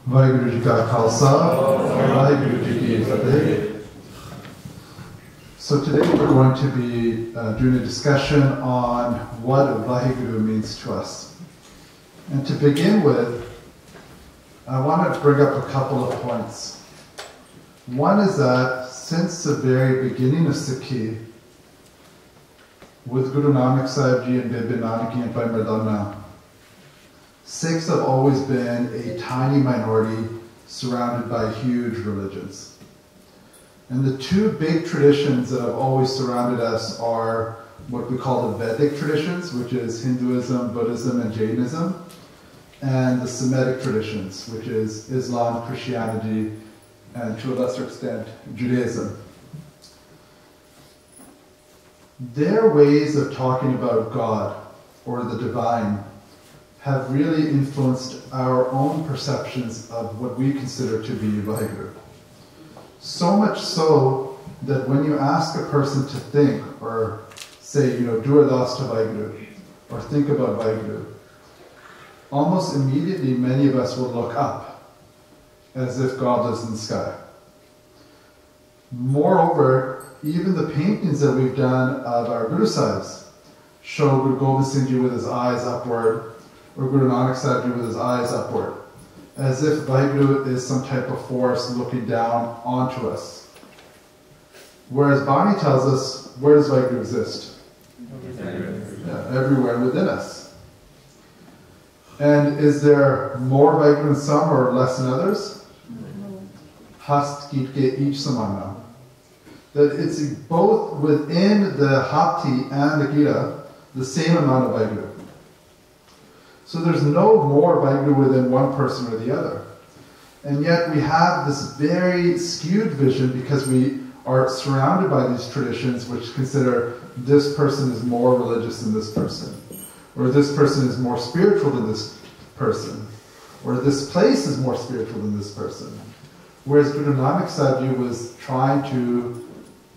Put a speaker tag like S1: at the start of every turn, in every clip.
S1: Vaheguru Ji Ka Khalsa, Vaheguru Ji Ki Fateh. So today we're going to be doing a discussion on what Vaheguru means to us. And to begin with, I want to bring up a couple of points. One is that since the very beginning of Sikhi, with Guru Nanak Sahib Ji and Bibi Nanaki and Bhai Mardana, Sikhs have always been a tiny minority surrounded by huge religions. And the two big traditions that have always surrounded us are what we call the Vedic traditions, which is Hinduism, Buddhism, and Jainism, and the Semitic traditions, which is Islam, Christianity, and to a lesser extent, Judaism. Their ways of talking about God or the divine have really influenced our own perceptions of what we consider to be Vaheguru. So much so that when you ask a person to think or say, do ardas to Vaheguru or think about Vaheguru, almost immediately many of us will look up as if God lives in the sky. Moreover, even the paintings that we've done of our Guru Sahibs show Guru Gobind Singh Ji with his eyes upward, or Guru Nanak Sahib Ji with his eyes upward, as if Vaheguru is some type of force looking down onto us. Whereas Bani tells us, where does Vaheguru exist? Everywhere within us. And is there more Vaheguru in some or less in others? Hast Git Ke each samana. That it's both within the Hati and the Gita, the same amount of Vaheguru. So there's no more Vaheguru within one person or the other. And yet we have this very skewed vision because we are surrounded by these traditions which consider this person is more religious than this person, or this person is more spiritual than this person, or this place is more spiritual than this person. Whereas Guru Nanak Sahib Ji was Guru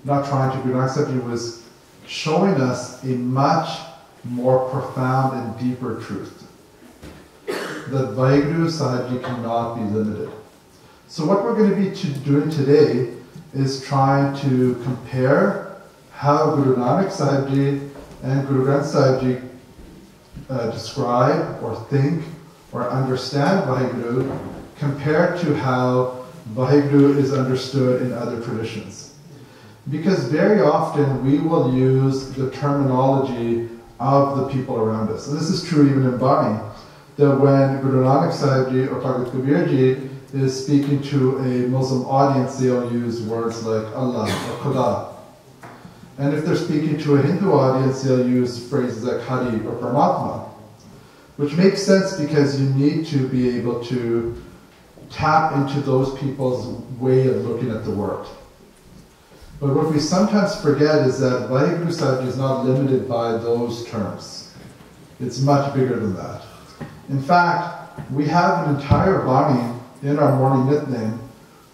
S1: Nanak Sahib Ji was showing us a much more profound and deeper truth. That Vaheguru Sahib Ji cannot be limited. So what we're going to be doing today is trying to compare how Guru Nanak Sahib Ji and Guru Granth Sahib Ji describe or think or understand Vaheguru compared to how Vaheguru is understood in other traditions. Because very often we will use the terminology of the people around us. And this is true even in Bani. That when Guru Nanak Sahib Ji or Bhagat Kabir Ji is speaking to a Muslim audience, they'll use words like Allah or Khuda. And if they're speaking to a Hindu audience, they'll use phrases like Hari or Paramatma. Which makes sense because you need to be able to tap into those people's way of looking at the world. But what we sometimes forget is that Vaheguru Sahib Ji is not limited by those terms. It's much bigger than that. In fact, we have an entire Bani in our morning Nitnem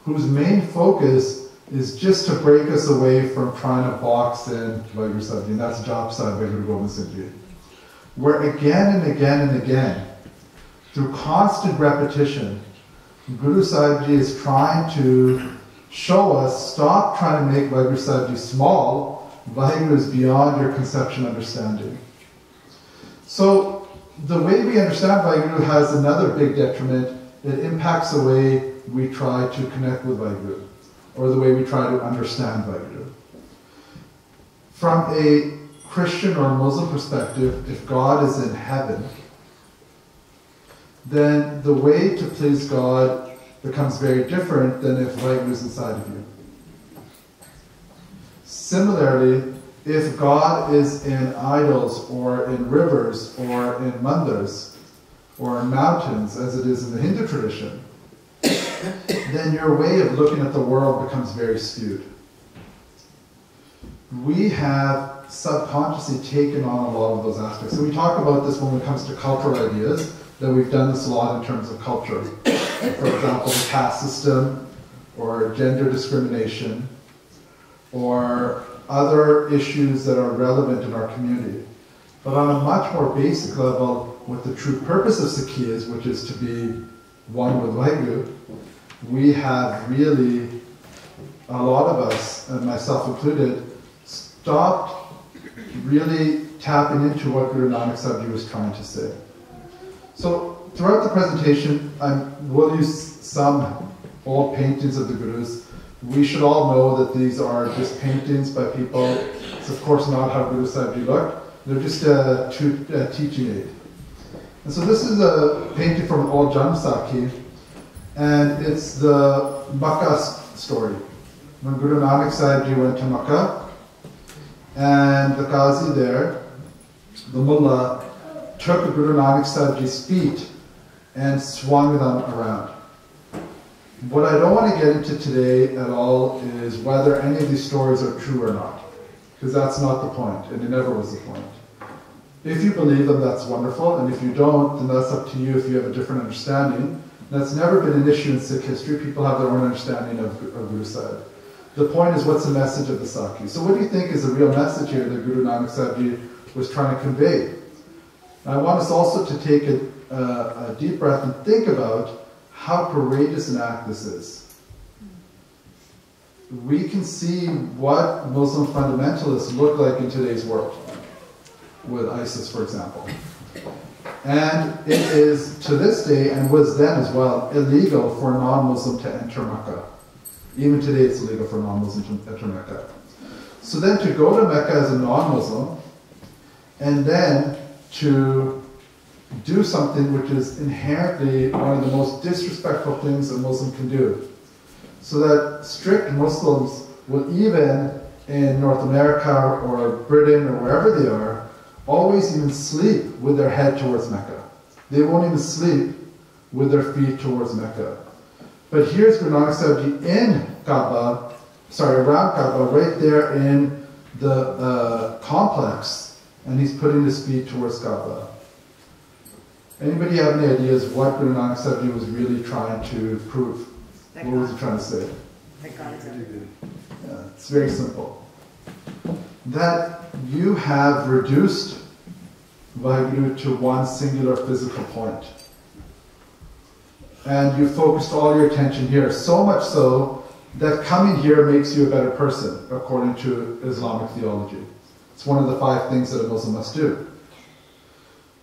S1: whose main focus is just to break us away from trying to box in Vaheguru Sahib Ji, and that's Jap Sahib Vaheguru Gobind Singh Ji. Where again and again and again, through constant repetition, Guru Sahib Ji is trying to show us, stop trying to make Vaheguru Sahib Ji small. Vaheguru is beyond your conception understanding. So, the way we understand Vaheguru has another big detriment. It impacts the way we try to connect with Vaheguru, or the way we try to understand Vaheguru. From a Christian or Muslim perspective, if God is in heaven, then the way to please God becomes very different than if Vaheguru is inside of you. Similarly, if God is in idols or in rivers or in mandirs or in mountains, as it is in the Hindu tradition, then your way of looking at the world becomes very skewed. We have subconsciously taken on a lot of those aspects. So we talk about this when it comes to cultural ideas, that we've done this a lot in terms of culture. For example, the caste system, or gender discrimination, or other issues that are relevant in our community. But on a much more basic level, what the true purpose of Sikhi is, which is to be one with Vaheguru, we have really, a lot of us, and myself included, stopped really tapping into what Guru Nanak Sahib Ji was trying to say. So throughout the presentation, we'll use some old paintings of the Gurus. We should all know that these are just paintings by people. It's of course not how Guru Sahib Ji looked. They're just a teaching aid. And so this is a painting from an old Janam Sakhi, and it's the Makkah story. When Guru Nanak Sahib Ji went to Makkah, and the Qazi there, the Mullah, took Guru Nanak Sahib Ji's feet and swung them around. What I don't want to get into today at all is whether any of these stories are true or not, because that's not the point, and it never was the point. If you believe them, that's wonderful, and if you don't, then that's up to you if you have a different understanding. That's never been an issue in Sikh history. People have their own understanding of Guru Sahib. The point is, what's the message of the Sakhi? So what do you think is the real message here that Guru Nanak Sahib Ji was trying to convey? I want us also to take a deep breath and think about how courageous an act this is. We can see what Muslim fundamentalists look like in today's world, with ISIS, for example. And it is, to this day, and was then as well, illegal for a non-Muslim to enter Mecca. Even today it's illegal for a non-Muslim to enter Mecca. So then to go to Mecca as a non-Muslim, and then to do something which is inherently one of the most disrespectful things a Muslim can do. So that strict Muslims will, even in North America or Britain or wherever they are, always even sleep with their head towards Mecca. They won't even sleep with their feet towards Mecca. But here's Guru Nanak Sahib Ji in Kaaba, around Kaaba, right there in the complex, and he's putting his feet towards Kaaba. Anybody have any ideas what Guru Nanak Sahib Ji was really trying to prove? What was he trying to say? Yeah, it's very simple. That you have reduced Vaheguru to one singular physical point. And you focused all your attention here, so much so that coming here makes you a better person, according to Islamic theology. It's one of the 5 things that a Muslim must do.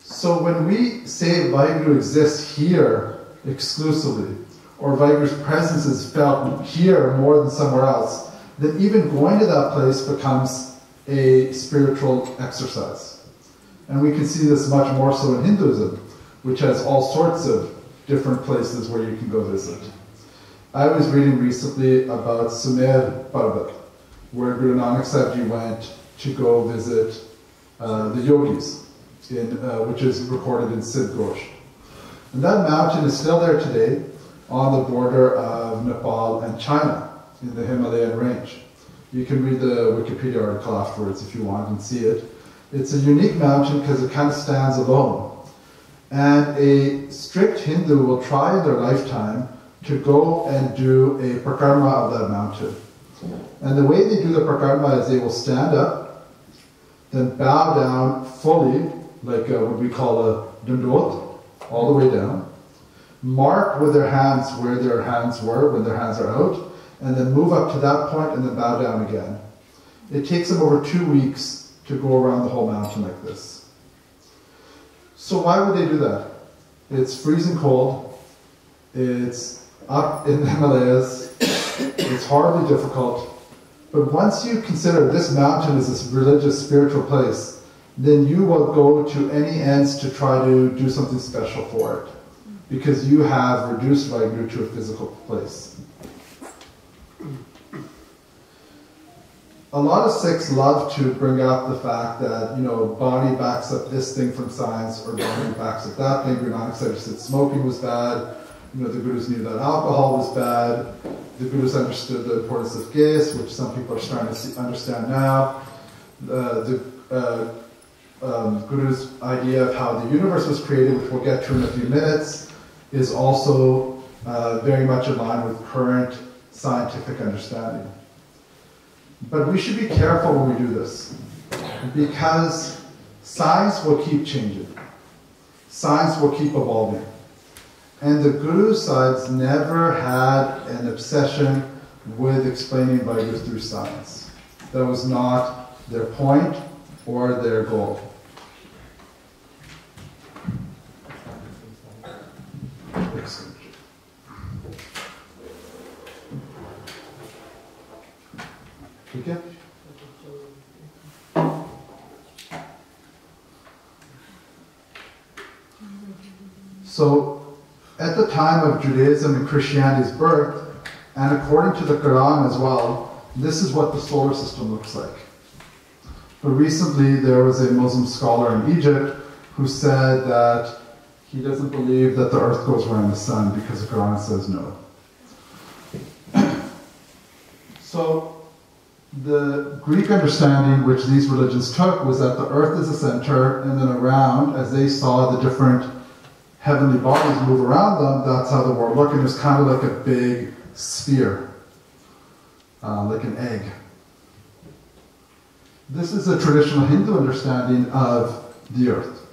S1: So when we say Vaheguru exists here exclusively, or Vaheguru's presence is felt here more than somewhere else, then even going to that place becomes a spiritual exercise. And we can see this much more so in Hinduism, which has all sorts of different places where you can go visit. I was reading recently about Sumer Parbat, where Guru Nanak Sahib Ji went to go visit the yogis, which is recorded in Siddh Ghosh. And that mountain is still there today on the border of Nepal and China in the Himalayan range. You can read the Wikipedia article afterwards if you want and see it. It's a unique mountain because it kind of stands alone. And a strict Hindu will try in their lifetime to go and do a prakarma of that mountain. And the way they do the prakarma is they will stand up, then bow down fully, like what we call a dandot, all the way down, mark with their hands where their hands were when their hands are out, and then move up to that point and then bow down again. It takes them over 2 weeks to go around the whole mountain like this. So why would they do that? It's freezing cold, it's up in the Himalayas, it's horribly difficult, but once you consider this mountain is this religious, spiritual place, then you will go to any ends to try to do something special for it, because you have reduced Vaheguru to a physical place. A lot of Sikhs love to bring up the fact that, Bani backs up this thing from science, or Bani backs up that thing. Guru Nanak Sahib said smoking was bad. The Gurus knew that alcohol was bad. The Gurus understood the importance of gas, which some people are starting to understand now. The Guru's idea of how the universe was created, which we'll get to in a few minutes, is also very much in line with current scientific understanding. But we should be careful when we do this, because science will keep changing. Science will keep evolving. And the Guru sides never had an obsession with explaining Vaheguru through science. That was not their point or their goal. Okay? So, at the time of Judaism and Christianity's birth, and according to the Quran as well, this is what the solar system looks like. But recently there was a Muslim scholar in Egypt who said that he doesn't believe that the earth goes around the sun because the Quran says no. So the Greek understanding which these religions took was that the earth is the center, and then around, as they saw the different heavenly bodies move around them, that's how the world looked. And it was kind of like a big sphere, like an egg. This is a traditional Hindu understanding of the earth.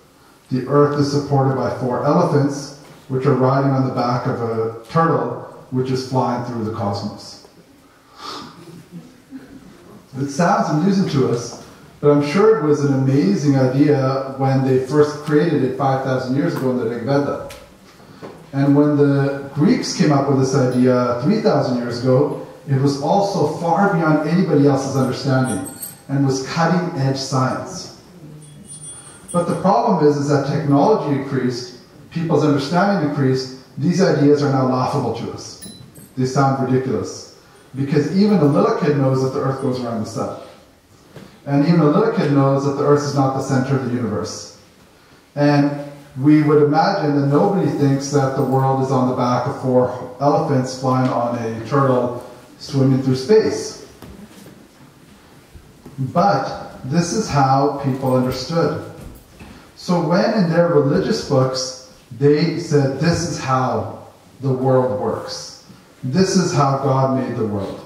S1: The earth is supported by 4 elephants, which are riding on the back of a turtle, which is flying through the cosmos. It sounds amusing to us, but I'm sure it was an amazing idea when they first created it 5,000 years ago in the Rig Veda. And when the Greeks came up with this idea 3,000 years ago, it was also far beyond anybody else's understanding and was cutting-edge science. But the problem is that technology increased, people's understanding increased, these ideas are now laughable to us. They sound ridiculous. Because even a little kid knows that the earth goes around the sun. And even a little kid knows that the earth is not the center of the universe. And we would imagine that nobody thinks that the world is on the back of 4 elephants flying on a turtle swimming through space. But this is how people understood. So when in their religious books, they said, this is how the world works. This is how God made the world.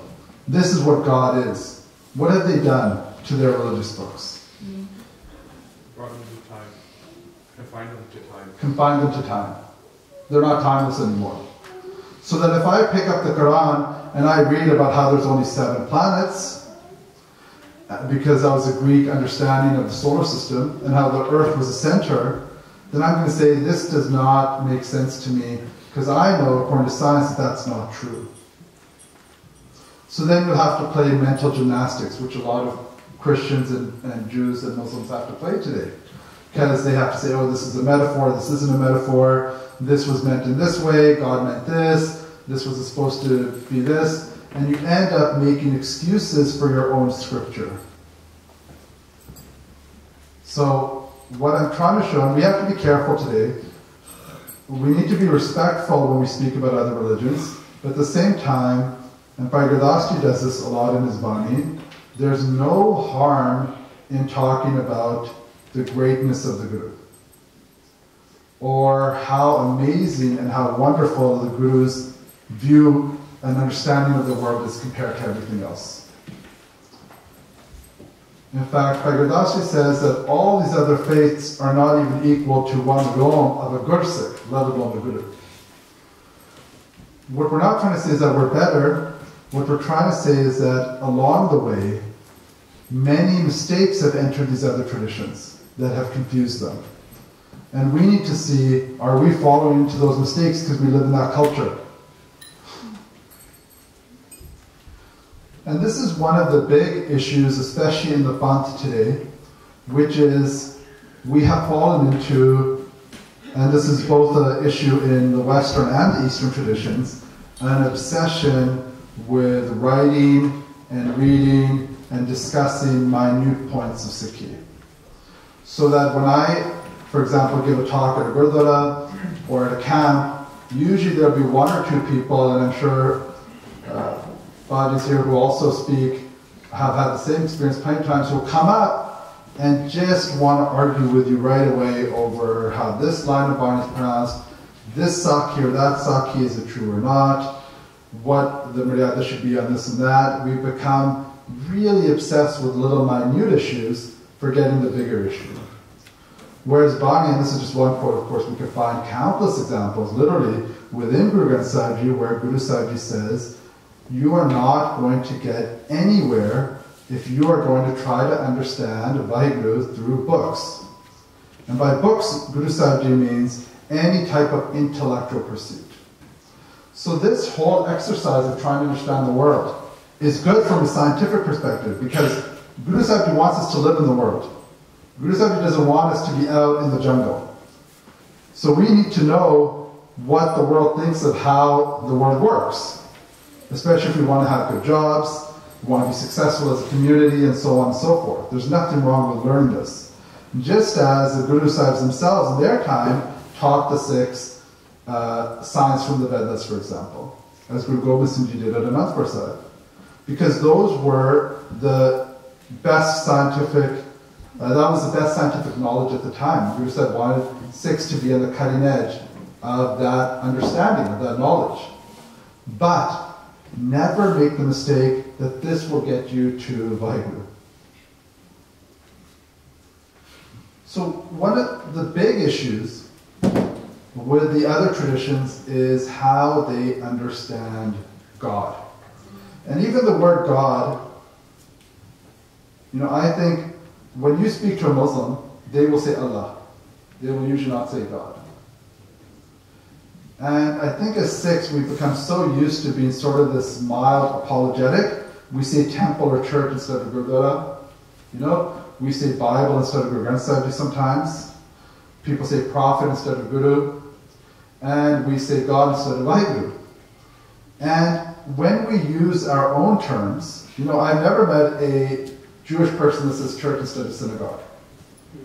S1: This is what God is. What have they done to their religious books?
S2: Brought them to time. Confined them to time.
S1: Confined them to time. They're not timeless anymore. So that if I pick up the Quran and I read about how there's only 7 planets, because that was a Greek understanding of the solar system and how the earth was the center, then I'm going to say this does not make sense to me, because I know, according to science, that that's not true. So then you'll have to play mental gymnastics, which a lot of Christians and Jews and Muslims have to play today. Because they have to say, oh, this is a metaphor, this isn't a metaphor, this was meant in this way, God meant this was supposed to be this, and you end up making excuses for your own scripture. So what I'm trying to show, and we have to be careful today, we need to be respectful when we speak about other religions, but at the same time, and Vaheguru does this a lot in his Bani, there's no harm in talking about the greatness of the Guru, or how amazing and how wonderful the Guru's view and understanding of the world is compared to everything else. In fact, Vaheguru says that all these other faiths are not even equal to one Rom of a Gursik, let alone the Guru. What we're not trying to say is that we're better. What we're trying to say is that along the way, many mistakes have entered these other traditions that have confused them. And we need to see, are we following into those mistakes because we live in that culture? And this is one of the big issues, especially in the Pant today, which is we have fallen into, and this is both an issue in the Western and the Eastern traditions, an obsession with writing and reading and discussing minute points of Sikhi. So that when I, for example, give a talk at a Gurdwara or at a camp, usually there'll be 1 or 2 people, and I'm sure bodies here who also speak have had the same experience plenty of times, who will come up and just want to argue with you right away over how this line of Barney is pronounced, this Sakhi or that Sakhi, is it true or not, what the Maryada should be on this and that. We've become really obsessed with little minute issues, forgetting the bigger issue. Whereas Bani, and this is just one quote, of course, we can find countless examples, literally, within Guru Granth Sahib Ji, where Guru Sahib Ji says, you are not going to get anywhere if you are going to try to understand Vaheguru through books. And by books, Guru Sahib Ji means any type of intellectual pursuit. So this whole exercise of trying to understand the world is good from a scientific perspective, because Guru Sahib Ji wants us to live in the world. Guru Sahib Ji doesn't want us to be out in the jungle. So we need to know what the world thinks of how the world works, especially if we want to have good jobs, we want to be successful as a community, and so on and so forth. There's nothing wrong with learning this. Just as the Guru Sahibs themselves in their time taught the Sikhs science from the Vedas, for example, as Guru Gobind Singh Ji did at Anandpur Sahib. Because those were the best scientific, that was the best scientific knowledge at the time. Guru Sahib wanted Sikhs to be on the cutting edge of that understanding, of that knowledge. But never make the mistake that this will get you to Vaheguru. So one of the big issues with the other traditions is how they understand God. And even the word God, I think when you speak to a Muslim, they will say Allah. They will usually not say God. And I think as Sikhs, we've become so used to being sort of this mild apologetic. We say temple or church instead of Gurdwara. We say Bible instead of Guru Granth Sahib Ji sometimes. People say prophet instead of Guru. And we say God instead of Vaheguru. And when we use our own terms, I've never met a Jewish person that says church instead of synagogue.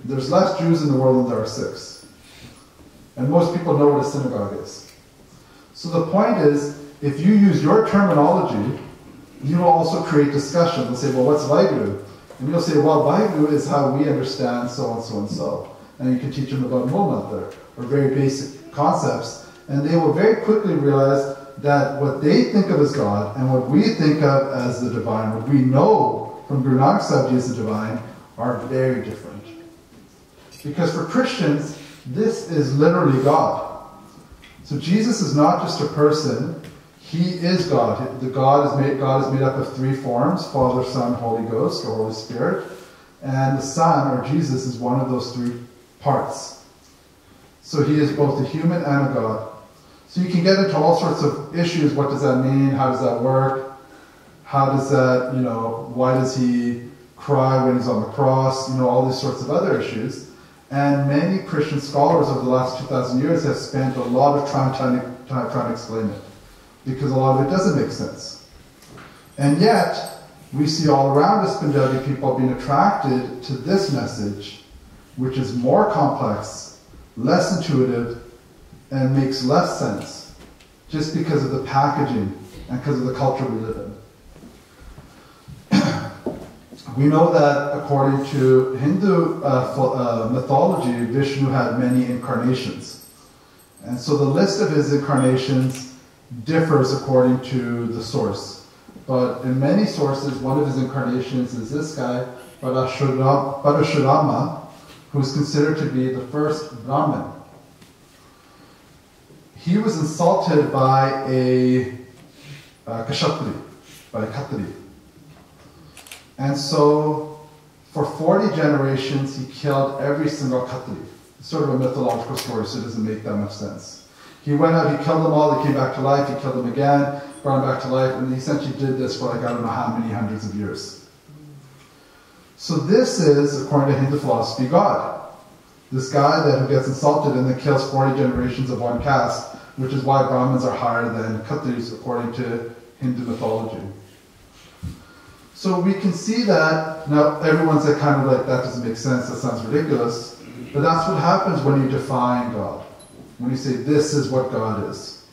S1: There's less Jews in the world than there are Sikhs. And most people know what a synagogue is. So the point is, if you use your terminology, you will also create discussion. They'll say, well, what's Vaheguru? And you'll say, well, Vaheguru is how we understand so and so and so. And you can teach them about Mohammed there, or very basic concepts. And they will very quickly realize that what they think of as God and what we think of as the divine, what we know from Guru Nanak Sahib Ji as the divine, are very different. Because for Christians, this is literally God. So Jesus is not just a person, he is God. God is made up of three forms: Father, Son, Holy Ghost, or Holy Spirit. And the Son, or Jesus, is one of those three parts. So he is both a human and a God. So you can get into all sorts of issues. What does that mean? How does that work? How does that, why does he cry when he's on the cross? All these sorts of other issues. And many Christian scholars over the last 2,000 years have spent a lot of time trying to explain it, because a lot of it doesn't make sense. And yet, we see all around us Punjabi people being attracted to this message, which is more complex, less intuitive, and makes less sense, just because of the packaging and because of the culture we live in. We know that according to Hindu mythology, Vishnu had many incarnations. And so the list of his incarnations differs according to the source. But in many sources, one of his incarnations is this guy, Parashurama, who is considered to be the first Brahmin. He was insulted by a Kshatri, by a Khatri. And so, for 40 generations, he killed every single Khatri. It's sort of a mythological story, so it doesn't make that much sense. He went out, he killed them all, they came back to life, he killed them again, brought them back to life, and he essentially did this for I don't know how many hundreds of years. So this is, according to Hindu philosophy, God. This guy who gets insulted and then kills 40 generations of one caste, which is why Brahmins are higher than Khatris, according to Hindu mythology. So we can see that, now everyone's kind of like, that doesn't make sense, that sounds ridiculous, but that's what happens when you define God. When you say, this is what God is.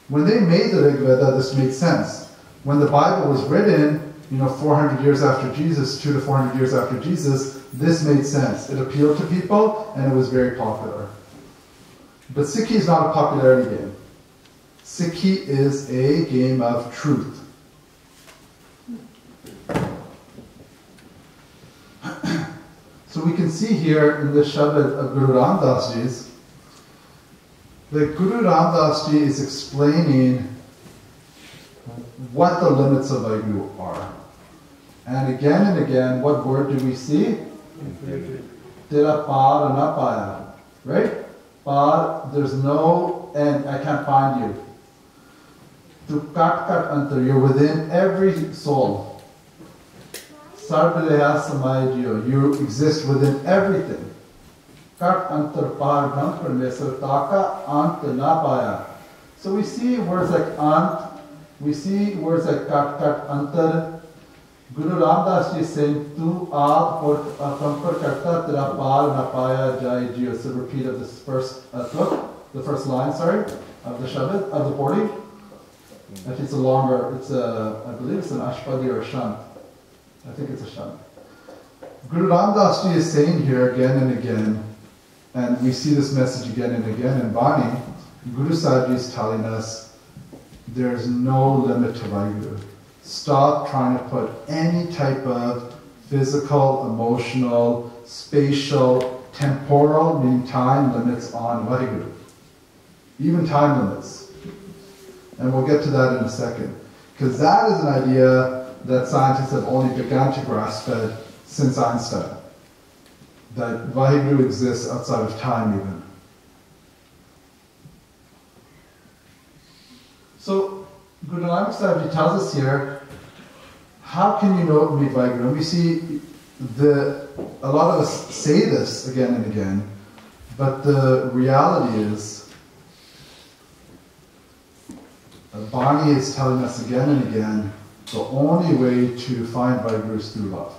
S1: When they made the Rig Veda, this made sense. When the Bible was written, 400 years after Jesus, 200 to 400 years after Jesus, this made sense. It appealed to people, and it was very popular. But Sikhi is not a popularity game. Sikhi is a game of truth. So we can see here in the Shabad of Guru Ram Das Ji's, that Guru Ram Das Ji is explaining what the limits of Vaheguru are. And again, what word do we see? Tera par na paya. Right? Par, there's no end, I can't find you. To kat antar, you're within every soul. Sarvaleha samayjiyo, you exist within everything. Kat antar par brahm parmesar taka ant na paya. So we see words like ant, we see words like kat antar. Guru Ram Das Ji is saying, Tu aad or akampar karta tera par na paya jai jiyo. It's a repeat of this first the first line, of the Shabad, of the 40. Actually, it's a longer, I believe it's an Ashpadi or a Shant. I think it's a Shant. Guru Ram Das Ji is saying here again and again, and we see this message again and again in Bani, Guru Sahib Ji is telling us, there's no limit to Vaheguru. Stop trying to put any type of physical, emotional, spatial, temporal, meaning time limits on Vaheguru. Even time limits. And we'll get to that in a second. Because that is an idea that scientists have only begun to grasp at since Einstein. That Vaheguru exists outside of time even. So, Guru Nanak Sahib Ji tells us here, how can you know meet Vaheguru? And we see a lot of us say this again and again, but the reality is, Bani is telling us again and again, the only way to find Vaheguru is through love.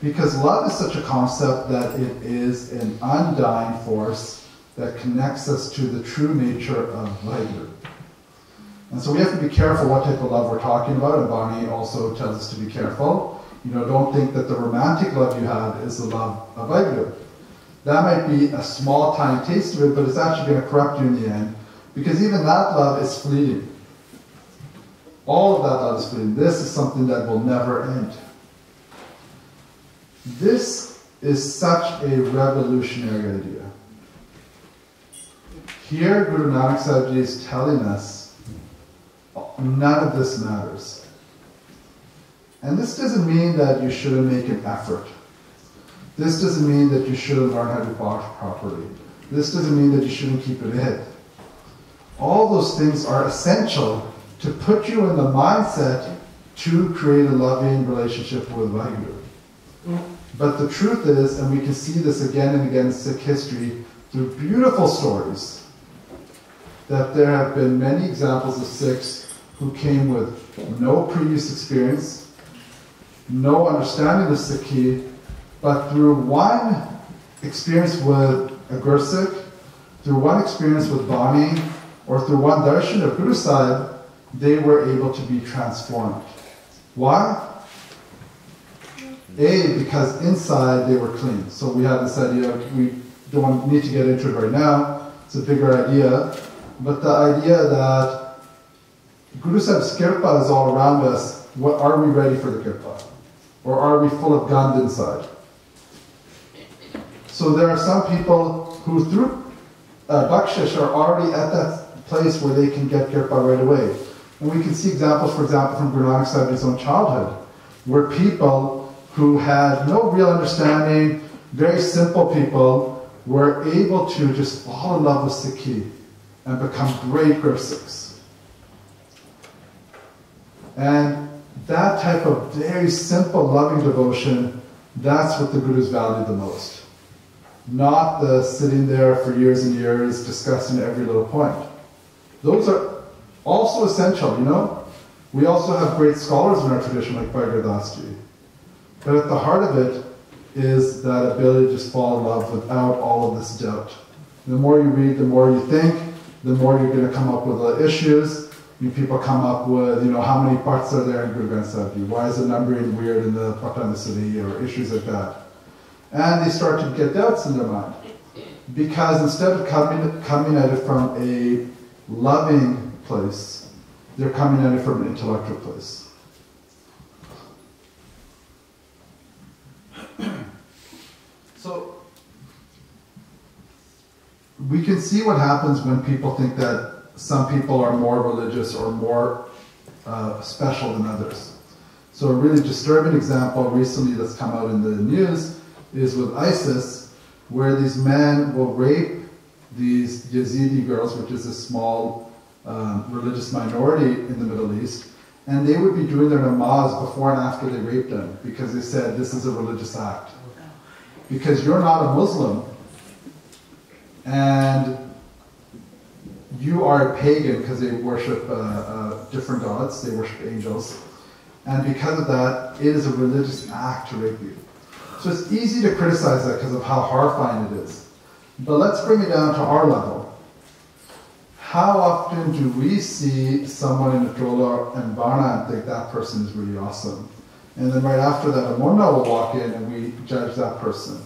S1: Because love is such a concept that it is an undying force that connects us to the true nature of Vaheguru. And so we have to be careful what type of love we're talking about, and Bani also tells us to be careful. Don't think that the romantic love you have is the love of Vaheguru. That might be a small, tiny taste of it, but it's actually going to corrupt you in the end, because even that love is fleeting. All of that love is fleeting. This is something that will never end. This is such a revolutionary idea. Here, Guru Nanak Sahib Ji is telling us none of this matters. And this doesn't mean that you shouldn't make an effort. This doesn't mean that you shouldn't learn how to box properly. This doesn't mean that you shouldn't keep it in. All those things are essential to put you in the mindset to create a loving relationship with Vaheguru. But the truth is, and we can see this again and again in Sikh history through beautiful stories, that there have been many examples of Sikhs who came with no previous experience, no understanding of Sikhi, but through one experience with a Gursikh, through one experience with Bani, or through one darshan of Guru Sahib, they were able to be transformed. Why? A, because inside they were clean. So we have this idea, we don't need to get into it right now, it's a bigger idea, but the idea that Guru Sahib's kirpa is all around us. Are we ready for the kirpa? Or are we full of gand inside? So there are some people who through bakshish are already at that place where they can get kirpa right away. And we can see examples, for example, from Guru Nanak Sahib's own childhood, where people who had no real understanding, very simple people, were able to just fall in love with Sikhi and become great Gursikhs. And that type of very simple, loving devotion, that's what the Gurus valued the most. Not the sitting there for years and years discussing every little point. Those are also essential, We also have great scholars in our tradition like Vaheguru Das Ji. But at the heart of it is that ability to just fall in love without all of this doubt. The more you read, the more you think, the more you're going to come up with issues. People come up with, how many parts are there in Guru Granth Sahib Ji? Why is the numbering weird in the Patana or issues like that? And they start to get doubts in their mind. Because instead of coming at it from a loving place, they're coming at it from an intellectual place. we can see what happens when people think that some people are more religious or more special than others. So a really disturbing example recently that's come out in the news is with ISIS, where these men will rape these Yazidi girls, which is a small religious minority in the Middle East, and they would be doing their namaz before and after they raped them, because they said this is a religious act. Because you're not a Muslim, and you are a pagan, because they worship different gods, they worship angels, and because of that, it is a religious act to rape you. So it's easy to criticize that because of how horrifying it is. But let's bring it down to our level. How often do we see someone in a Drola and Barna and think that person is really awesome? And then right after that, a Mona will walk in and we judge that person.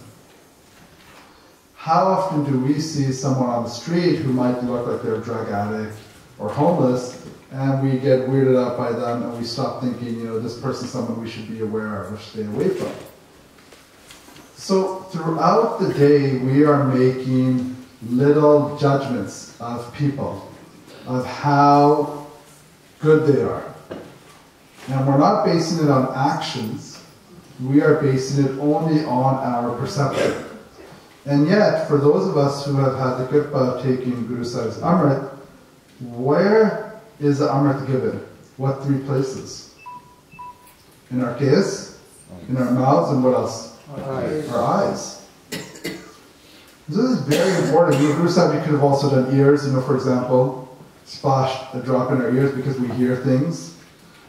S1: How often do we see someone on the street who might look like they're a drug addict or homeless, and we get weirded out by them and we stop thinking, this person's someone we should be aware of or stay away from? So throughout the day, we are making little judgments of people, of how good they are. And we're not basing it on actions, we are basing it only on our perception. And yet, for those of us who have had the kripa of taking Guru Sahib's Amrit, where is the Amrit given? What three places? In our case, in our mouths, and what else? Our eyes. This is very important. Guru Sahib could have also done ears, for example, splashed a drop in our ears because we hear things.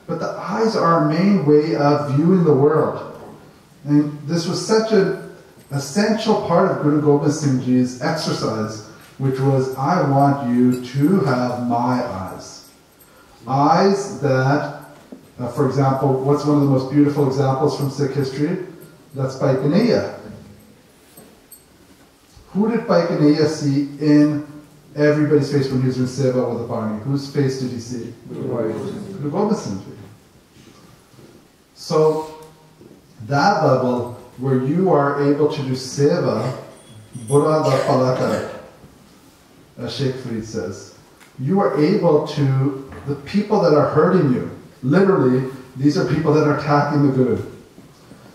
S1: But the eyes are our main way of viewing the world. And this was such an essential part of Guru Gobind Singh Ji's exercise, which was, I want you to have my eyes. Eyes that, for example, what's one of the most beautiful examples from Sikh history? That's Bhai Kanhaiya. Who did Bhai Kanhaiya see in everybody's face when he was doing seva with the Barni? Whose face did he see? Guru Gobind Singh Ji. So, that level where you are able to do seva, Bura da Palaka, as Sheikh Farid says, you are able to, the people that are hurting you, literally, these are people that are attacking the Guru.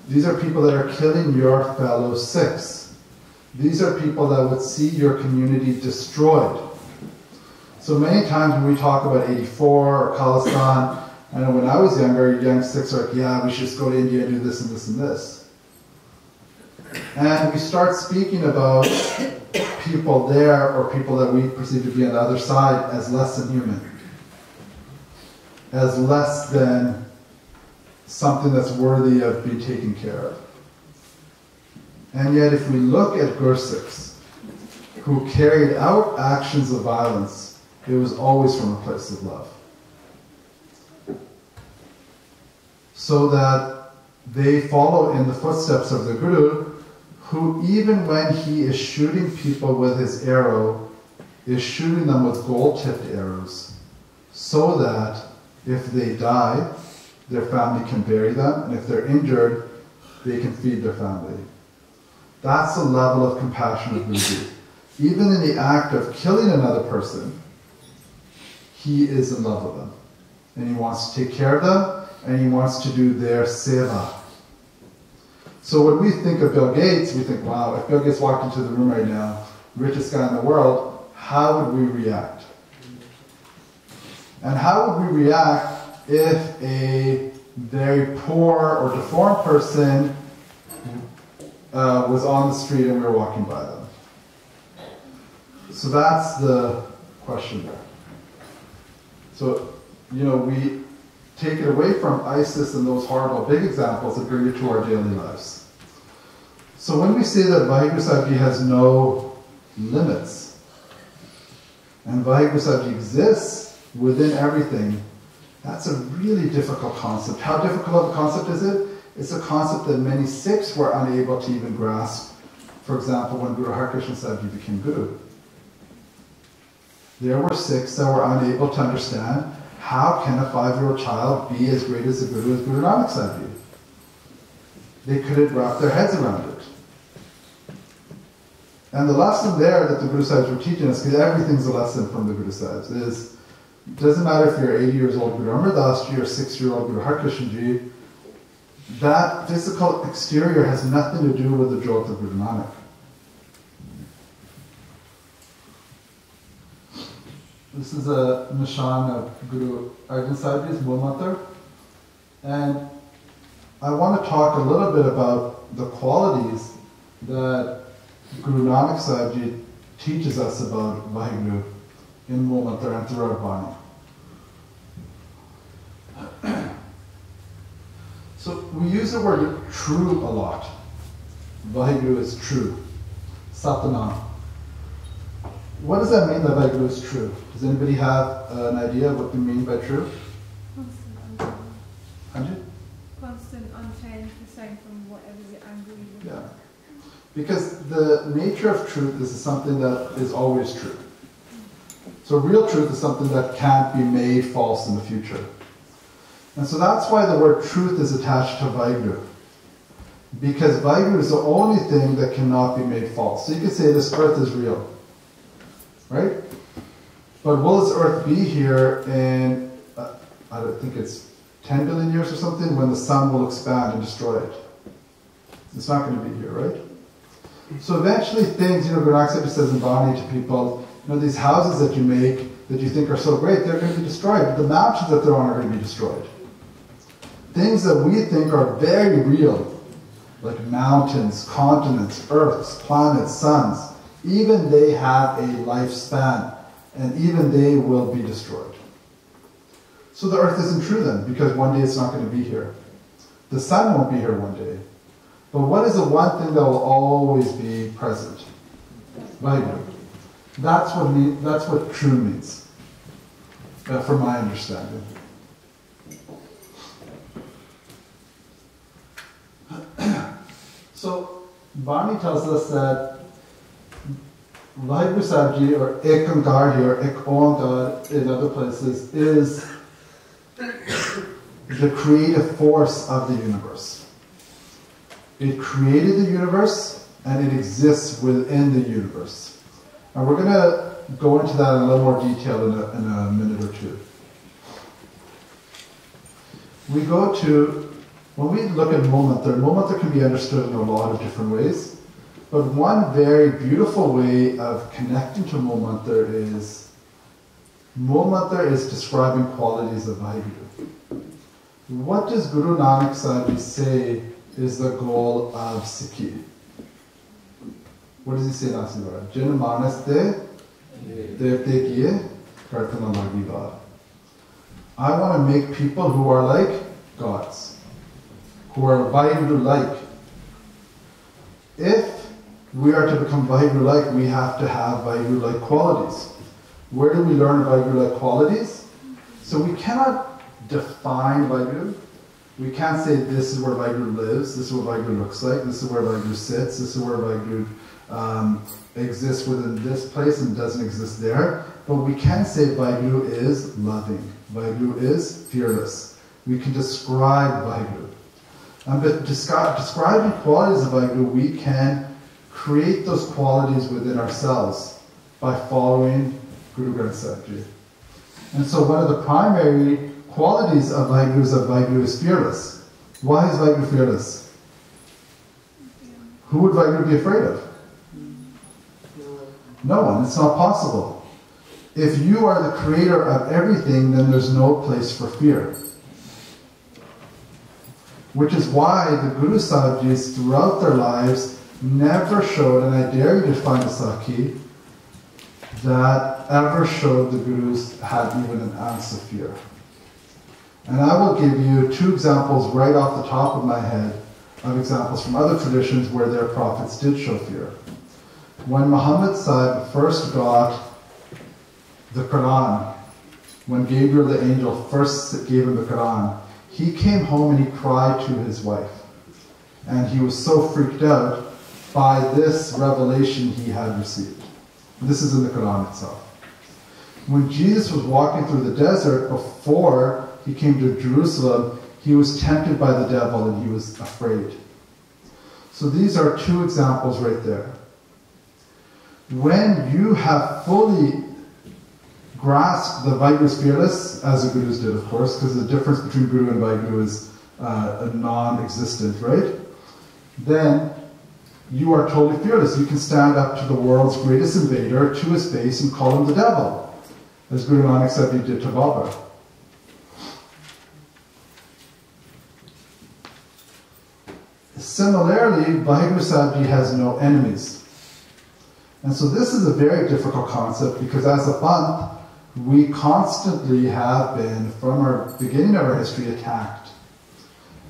S1: These are people that are killing your fellow Sikhs. These are people that would see your community destroyed. So many times when we talk about 84 or Khalsa, I know when I was younger, young Sikhs are like, yeah, we should just go to India and do this and this and this. And we start speaking about people there, or people that we perceive to be on the other side, as less than human. As less than something that's worthy of being taken care of. And yet if we look at Gursikhs who carried out actions of violence, it was always from a place of love. So that they follow in the footsteps of the Guru, who even when he is shooting people with his arrow, is shooting them with gold-tipped arrows, so that if they die, their family can bury them, and if they're injured, they can feed their family. That's the level of compassion of Guru. Even in the act of killing another person, he is in love with them. And he wants to take care of them, and he wants to do their seva. So when we think of Bill Gates, we think, wow, if Bill Gates walked into the room right now, richest guy in the world, how would we react? And how would we react if a very poor or deformed person was on the street and we were walking by them? So that's the question there. So, we take it away from ISIS and those horrible big examples and bring it to our daily lives. So when we say that Vaheguru Sahib Ji has no limits, and Vaheguru Sahib Ji exists within everything, that's a really difficult concept. How difficult of a concept is it? It's a concept that many Sikhs were unable to even grasp. For example, when Guru Harkrishna Sahib Ji became Guru. There were Sikhs that were unable to understand, how can a 5-year-old child be as great as a Guru as Guru Nanak Sahib Ji? They couldn't wrap their heads around it. And the lesson there that the Guru Sahibs were teaching us, because everything's a lesson from the Guru Sahibs, is it doesn't matter if you're 80 years old Guru Amar Das Ji or 6-year-old Guru Har Krishan Ji, that physical exterior has nothing to do with the Jyot of Guru Nanak. This is a nishan of Guru Arjan Sahib Ji's Mool Mantar, and I want to talk a little bit about the qualities that Guru Nanak Sahib Ji teaches us about Vaheguru in Mool Mantar and throughout Bani. So we use the word true a lot. Vaheguru is true. Satanam. What does that mean that Vaheguru is true? Does anybody have an idea of what we mean by true?
S3: Constant, unchanged, the same from whatever you're angry with.
S1: Yeah. Because the nature of truth is something that is always true. So real truth is something that can't be made false in the future. And so that's why the word truth is attached to Vaheguru. Because Vaheguru is the only thing that cannot be made false. So you could say this earth is real. Right? But will this earth be here in, I don't think it's 10 billion years or something, when the sun will expand and destroy it? It's not going to be here, right? So eventually things, Guru Nanak Sahib says in Bani to people, these houses that you make, that you think are so great, they're going to be destroyed. The mountains that they're on are going to be destroyed. Things that we think are very real, like mountains, continents, earths, planets, suns, even they have a lifespan, and even they will be destroyed. So the earth isn't true then, because one day it's not going to be here. The sun won't be here one day. But what is the one thing that will always be present? Vaheguru. That's what true means, from my understanding. So, Bani tells us that Vaheguru Sahib Ji, or Ek Onkar here, Ek Onkar in other places, is the creative force of the universe. It created the universe, and it exists within the universe. And we're going to go into that in a little more detail in a minute or two. We go to, when we look at Mool Mantar can be understood in a lot of different ways. But one very beautiful way of connecting to Mool Mantar is describing qualities of Vaheguru. What does Guru Nanak Sahib Ji say is the goal of Sikhi? What does he say in Asivara? Jin manas te devte kiye kartana lagi baat. I want to make people who are like gods, who are Vaheguru-like. If we are to become Vaheguru-like, we have to have Vaheguru-like qualities. Where do we learn Vaheguru-like qualities? So we cannot define Vaheguru. We can't say this is where Vaheguru lives, this is what Vaheguru looks like, this is where Vaheguru sits, this is where Vaheguru exists within this place and doesn't exist there. But we can say Vaheguru is loving. Vaheguru is fearless. We can describe Vaheguru. And by describing qualities of Vaheguru, we can create those qualities within ourselves by following Guru Granth Sahib Ji. And so one of the primary qualities of Vaheguru is fearless. Why is Vaheguru fearless? Who would Vaheguru be afraid of? No one. It's not possible. If you are the creator of everything, then there's no place for fear. Which is why the Guru Sahib Jis throughout their lives never showed, and I dare you to find a Sakhi, that ever showed the Gurus had even an ounce of fear. And I will give you two examples right off the top of my head of examples from other traditions where their prophets did show fear. When Muhammad Sahib first got the Quran, when Gabriel the angel first gave him the Quran, he came home and he cried to his wife. And he was so freaked out by this revelation he had received. This is in the Quran itself. When Jesus was walking through the desert before he came to Jerusalem, he was tempted by the devil and he was afraid. So these are two examples right there. when you have fully grasped the Vaheguru is fearless, as the Gurus did, of course, because the difference between Guru and Vaheguru is non-existent, right? Then you are totally fearless. You can stand up to the world's greatest invader, to his face, and call him the devil, as Guru Nanak Sahib Ji did to Baba. Similarly, Vaheguru Sahib Ji has no enemies. And so this is a very difficult concept because as a Panth, we constantly have been, from our beginning of our history, attacked.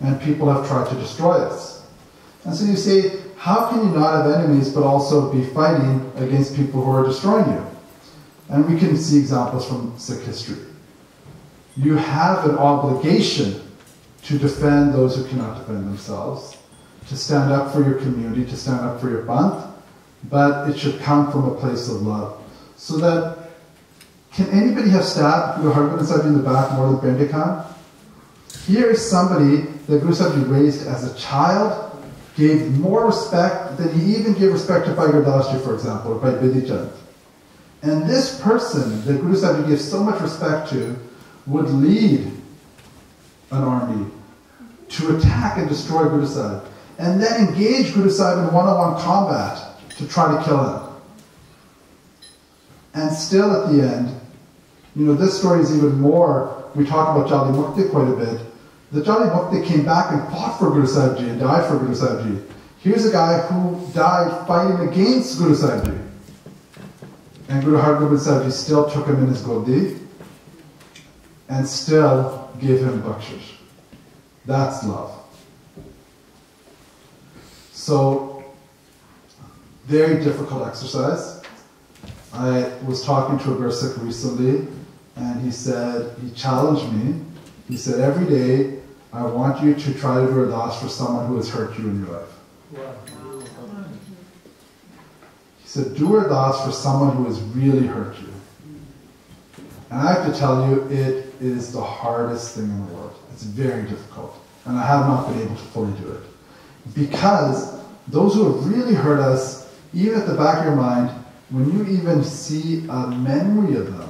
S1: And people have tried to destroy us. And so you say, how can you not have enemies but also be fighting against people who are destroying you? And we can see examples from Sikh history. You have an obligation to defend those who cannot defend themselves, to stand up for your community, to stand up for your Panth, but it should come from a place of love. So that, can anybody have stabbed Guru Hargobind Sahib Ji in the back more than Pende Khan? Here is somebody that Guru Sahib Ji raised as a child, gave more respect than he even gave respect to Bhai Gurdas Ji, for example, or Bhai Bidhi Chand. And this person that Guru Sahib Ji gives so much respect to would lead an army to attack and destroy Guru Sahib, and then engage Guru Sahib in one-on-one combat to try to kill him. And still at the end, this story is even more, we talk about Jali Mukti quite a bit. The Jali Mukti came back and fought for Guru Sahib Ji and died for Guru Sahib Ji. Here's a guy who died fighting against Guru Sahib Ji. And Guru Hargobind Sahib Ji still took him in his godi and still gave him bakshish. That's love. So, very difficult exercise. I was talking to a Gursikh recently, and he challenged me. He said, every day, I want you to try to do ardas for someone who has hurt you in your life.
S4: Wow.
S1: He said, do ardas for someone who has really hurt you. And I have to tell you, it is the hardest thing in the world. It's very difficult. And I have not been able to fully do it. Because those who have really hurt us, even at the back of your mind, when you even see a memory of them,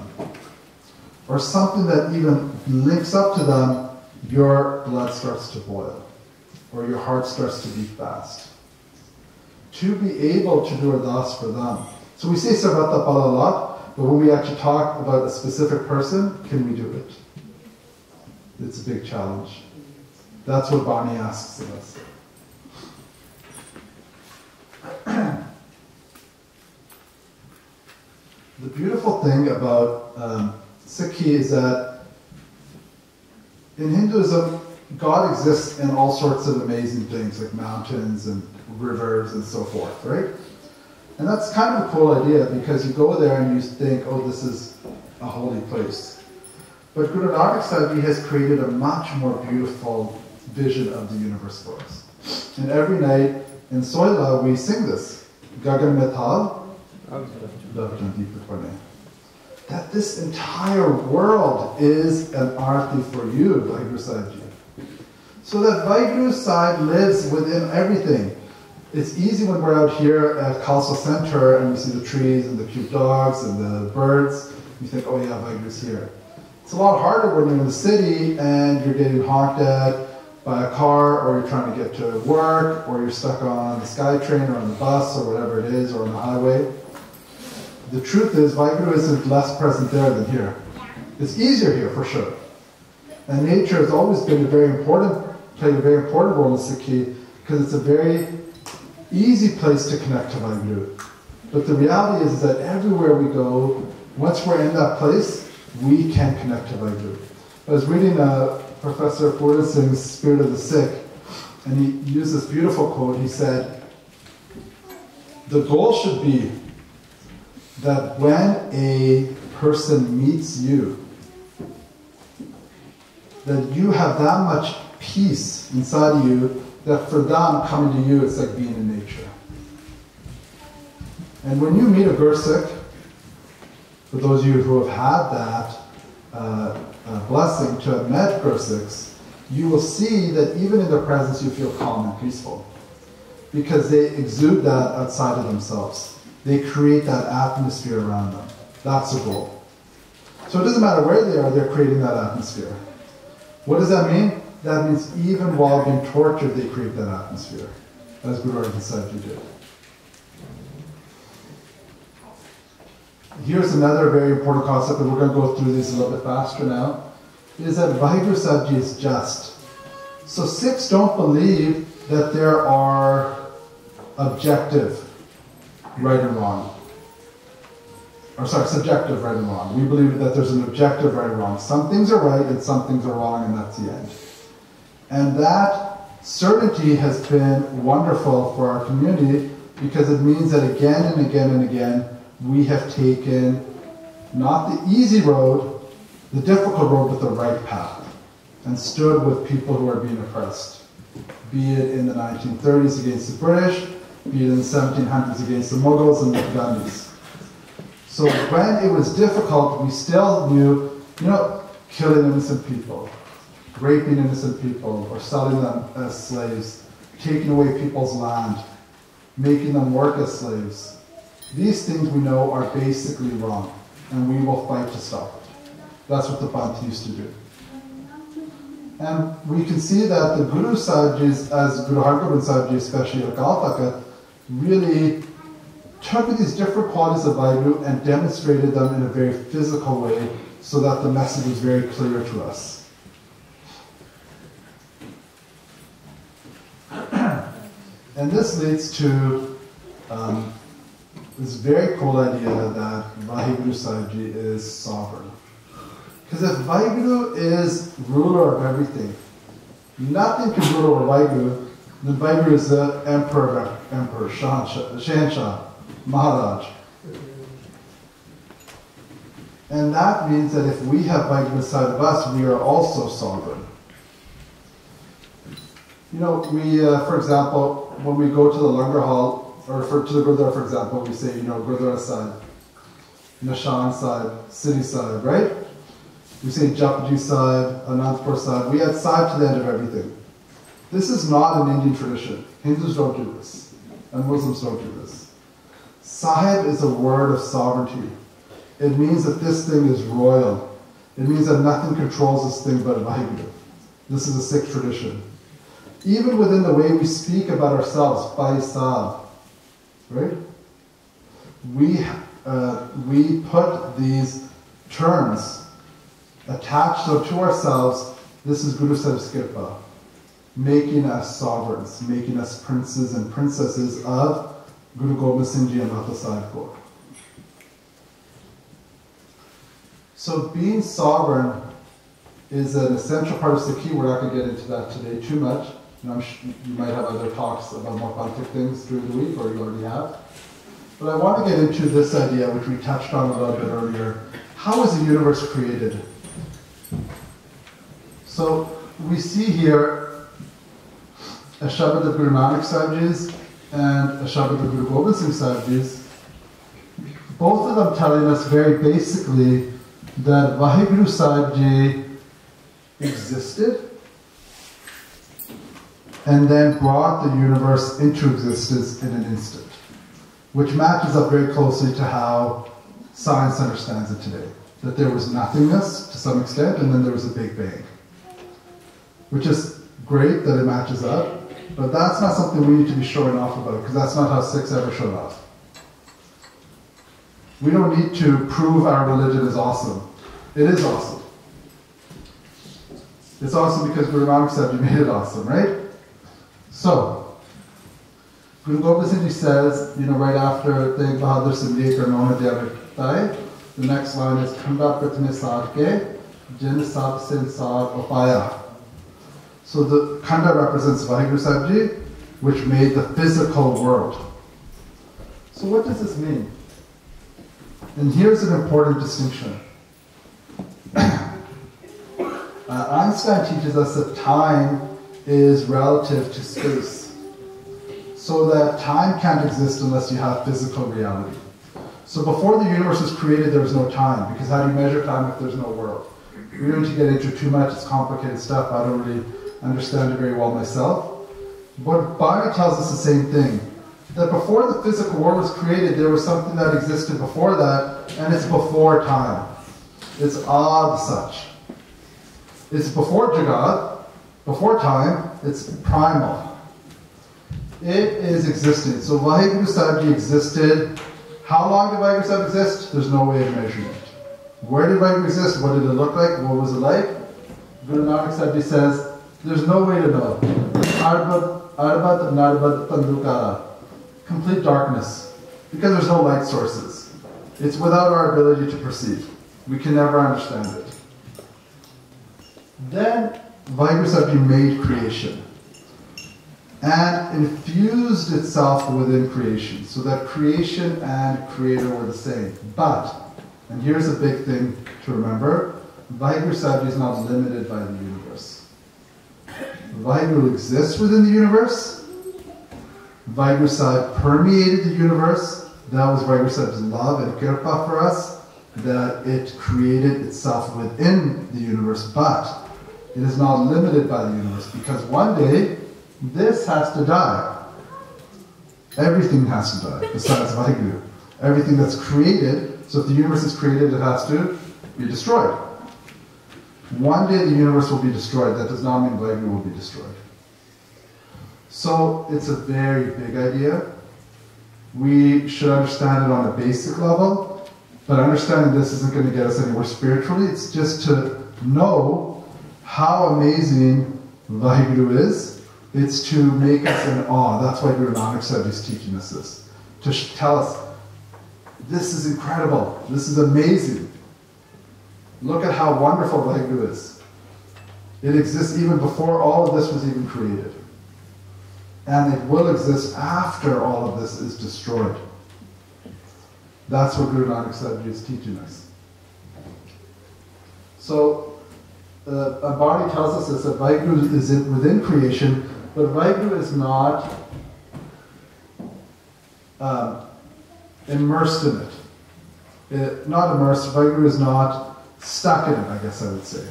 S1: or something that even links up to them, your blood starts to boil, or your heart starts to beat fast. To be able to do ardas for them. So we say Sarvata Pala a lot, but when we actually talk about a specific person, can we do it? It's a big challenge. That's what Bani asks of us. The beautiful thing about Sikhi is that in Hinduism, God exists in all sorts of amazing things, like mountains and rivers and so forth, right? And that's kind of a cool idea because you go there and you think, oh, this is a holy place. But Guru Nanak Sahib Ji has created a much more beautiful vision of the universe for us. And every night in Soila we sing this, Gagan Methal, that this entire world is an arati for you, Vaheguru Sahib Ji. So that Vaheguru Sahib lives within everything. It's easy when we're out here at Khalsa Center and we see the trees and the cute dogs and the birds. You think, oh yeah, Vaheguru's here. It's a lot harder when you're in the city and you're getting honked at by a car, or you're trying to get to work, or you're stuck on the SkyTrain or on the bus or whatever it is, or on the highway. The truth is, Vaheguru isn't less present there than here. It's easier here, for sure. And nature has always been played a very important role in Sikhi, because it's a very easy place to connect to Vaheguru. But the reality is that everywhere we go, once we're in that place, we can connect to Vaheguru. I was reading Professor Purna Singh's Spirit of the Sikh, and he used this beautiful quote. He said, the goal should be that when a person meets you, that you have that much peace inside of you that for them, coming to you, it's like being in nature. And when you meet a Gursikh, for those of you who have had that blessing to have met Gursikhs, you will see that even in their presence you feel calm and peaceful, because they exude that outside of themselves. they create that atmosphere around them. That's the goal. So it doesn't matter where they are, they're creating that atmosphere. What does that mean? That means even while being tortured, they create that atmosphere, as Guru Arjan Sahib Ji did. Here's another very important concept, and we're going to go through these a little bit faster now, is that Vaheguru Sahib Ji is just. So Sikhs don't believe that there are objective right and wrong. Or sorry, subjective right and wrong. We believe that there's an objective right and wrong. Some things are right and some things are wrong, and that's the end. And that certainty has been wonderful for our community because it means that again and again and again, we have taken not the easy road, the difficult road, but the right path, and stood with people who are being oppressed, be it in the 1930s against the British, be it in the 1700s against the Mughals and the Gandhis. So when it was difficult, we still knew, killing innocent people, raping innocent people, or selling them as slaves, taking away people's land, making them work as slaves. These things we know are basically wrong, and we will fight to stop it. That's what the Panth used to do. And we can see that the Guru Sahibjis, as Guru Hargobind Sahib Ji, especially at Akal Takht, really took these different qualities of Vaheguru and demonstrated them in a very physical way so that the message was very clear to us. And this leads to this very cool idea that Vaheguru Sahib Ji is sovereign. Because if Vaheguru is ruler of everything, nothing can rule over Vaheguru, then Vaheguru is the emperor, Shahanshah, Maharaj. And that means that if we have Vaheguru inside of us, we are also sovereign. For example, when we go to the Langar Hall, or to the Gurdwara, for example, we say, Gurdwara Sahib, Nishan Sahib, City Sahib, right? We say Japaji Sahib, Anandpur Sahib. We add Sahib to the end of everything. This is not an Indian tradition. Hindus don't do this, and Muslims don't do this. Sahib is a word of sovereignty. It means that this thing is royal. It means that nothing controls this thing but Vaheguru. This is a Sikh tradition. Even within the way we speak about ourselves, Bhai Sahib, right? We put these terms, attach them to ourselves. This is Guru Sahib's Kirpa, making us sovereigns, making us princes and princesses of Guru Gobind Singh Ji and Mata Sahib Kaur. So being sovereign is an essential part of Sikhi. We're not going to get into that today too much. You might have other talks about more Panthic things during the week, or you already have. But I want to get into this idea, which we touched on a little bit earlier. How is the universe created? So we see here a Shabad of Guru Nanak Sahib Ji's and a Shabad of Guru Gobind Singh Sahib Ji's. Both of them telling us very basically that Vaheguru Sahib Ji existed and then brought the universe into existence in an instant, which matches up very closely to how science understands it today. That there was nothingness to some extent, and then there was a Big Bang. Which is great that it matches up, but that's not something we need to be showing off about, because that's not how Sikhs ever showed off. We don't need to prove our religion is awesome. It is awesome. It's awesome because Guru Nanak Sahib Ji made it awesome, right? So, Guru Gobind Singh Ji says, right after Tegh Bahadur Sindhi Kar Nona Dyavitai, the next line is Khanda Pritne Saad Ke Jin Sat Sin Saad Upaya. So the Khanda represents Vaheguru Sahib Ji, which made the physical world. So what does this mean? And here's an important distinction. Einstein teaches us that time is relative to space. So that time can't exist unless you have physical reality. So before the universe was created, there was no time, because how do you measure time if there's no world? We don't need to get into too much, it's complicated stuff, I don't really understand it very well myself. But Bhai tells us the same thing, that before the physical world was created, there was something that existed before that, and it's before time. It's Ad Sach. It's before Jagat, before time, it's primal. It is existing. So Vaheguru Sahib Ji existed. How long did Vaheguru Sahib exist? There's no way of measuring it. Where did Vaheguru exist? What did it look like? What was it like? Guru Nanak Sahib Ji says, there's no way to know. Arbad Narbad Tandukara. Complete darkness. Because there's no light sources. It's without our ability to perceive. We can never understand it. Then Vaheguru Sahib Ji made creation and infused itself within creation, so that creation and creator were the same. But, and here's a big thing to remember, Vaheguru Sahib Ji is not limited by the universe. Vaheguru exists within the universe. Vaheguru Sahib permeated the universe. That was Vaheguru Sahib's love and kirpa for us, that it created itself within the universe, but it is not limited by the universe, because one day this has to die. Everything has to die, besides Vaheguru. Everything that's created, so if the universe is created, it has to be destroyed. One day the universe will be destroyed. That does not mean Vaheguru will be destroyed. So it's a very big idea. We should understand it on a basic level, but understanding this isn't going to get us anywhere spiritually. It's just to know how amazing Vaheguru is. It's to make us in awe. That's why Guru Nanak Sahib is teaching us this. To tell us, this is incredible. This is amazing. Look at how wonderful Vaheguru is. It exists even before all of this was even created. And it will exist after all of this is destroyed. That's what Guru Nanak Sahib is teaching us. So, Bhai tells us this, that Vaheguru is within creation, but Vaheguru is not immersed in it. Not immersed, Vaheguru is not stuck in it, I guess I would say.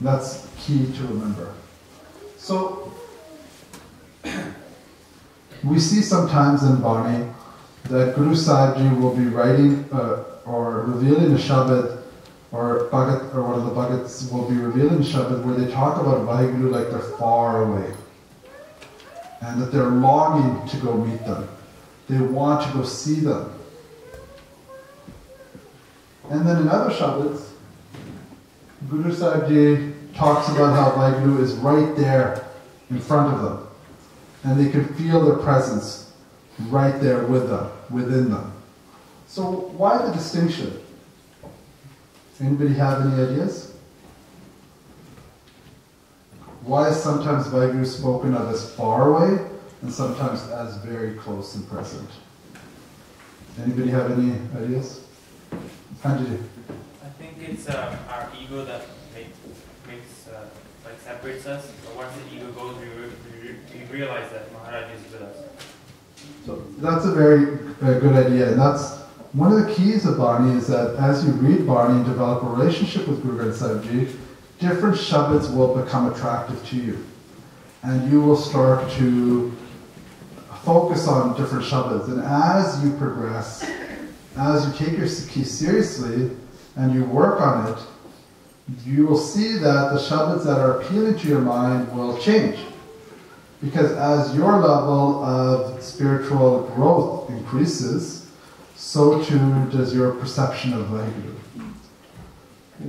S1: That's key to remember. So, we see sometimes in Bani that Guru Sahib Ji will be writing or revealing a Shabad, or Bhagat, or one of the Bhagats will be revealing a Shabad where they talk about Vaheguru like they're far away. And that they're longing to go meet them. They want to go see them. And then in other Shabads, Guru Sahib Ji talks about how Vaheguru is right there in front of them. And they can feel their presence right there with them, within them. So why the distinction? Anybody have any ideas? Why is sometimes Vaheguru spoken of as far away and sometimes as very close and present? Anybody have any ideas? Anjali?
S4: I think it's our ego that separates us. But once the ego goes, we realize that Maharaj is with us.
S1: So that's a very good idea, and that's one of the keys of Bani, is that as you read Bani and develop a relationship with Guru Granth Sahib Ji, different Shabads will become attractive to you. And you will start to focus on different Shabads. And as you progress, as you take your Sikhi seriously and you work on it, you will see that the Shabads that are appealing to your mind will change. Because as your level of spiritual growth increases, so too does your perception of Vaheguru.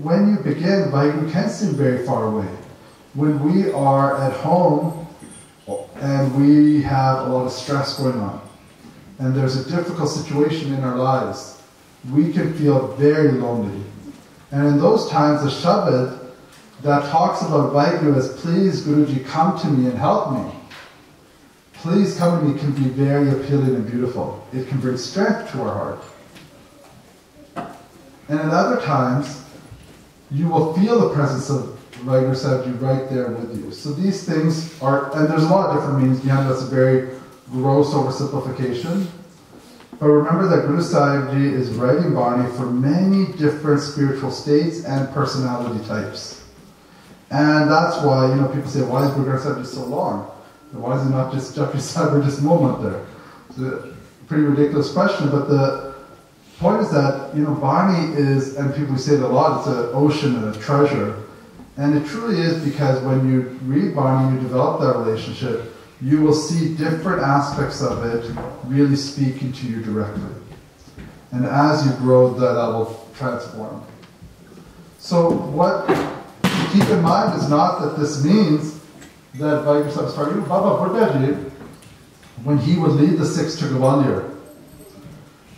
S1: When you begin, Vaheguru can seem very far away. When we are at home and we have a lot of stress going on, and there's a difficult situation in our lives, we can feel very lonely. And in those times, the Shabad that talks about Vaheguru as, please Guruji, come to me and help me. Please come to me, can be very appealing and beautiful. It can bring strength to our heart. And at other times, you will feel the presence of Vaheguru Sahib Ji right there with you. So these things are, and there's a lot of different meanings behind it. That's a very gross oversimplification. But remember that Guru Sahib Ji is writing Bani for many different spiritual states and personality types. And that's why, people say, why is Guru Granth Sahib Ji so long? Why is he not just Jeffrey Cyber this moment there? It's a pretty ridiculous question, but the point is that, Barney is, and people say it a lot, it's an ocean and a treasure. And it truly is, because when you read Barney, you develop that relationship, you will see different aspects of it really speaking to you directly. And as you grow, that will transform. So what to keep in mind is not that this means that Vaheguru Baba Buddha Ji, when he would lead the Sikhs to Gwalior,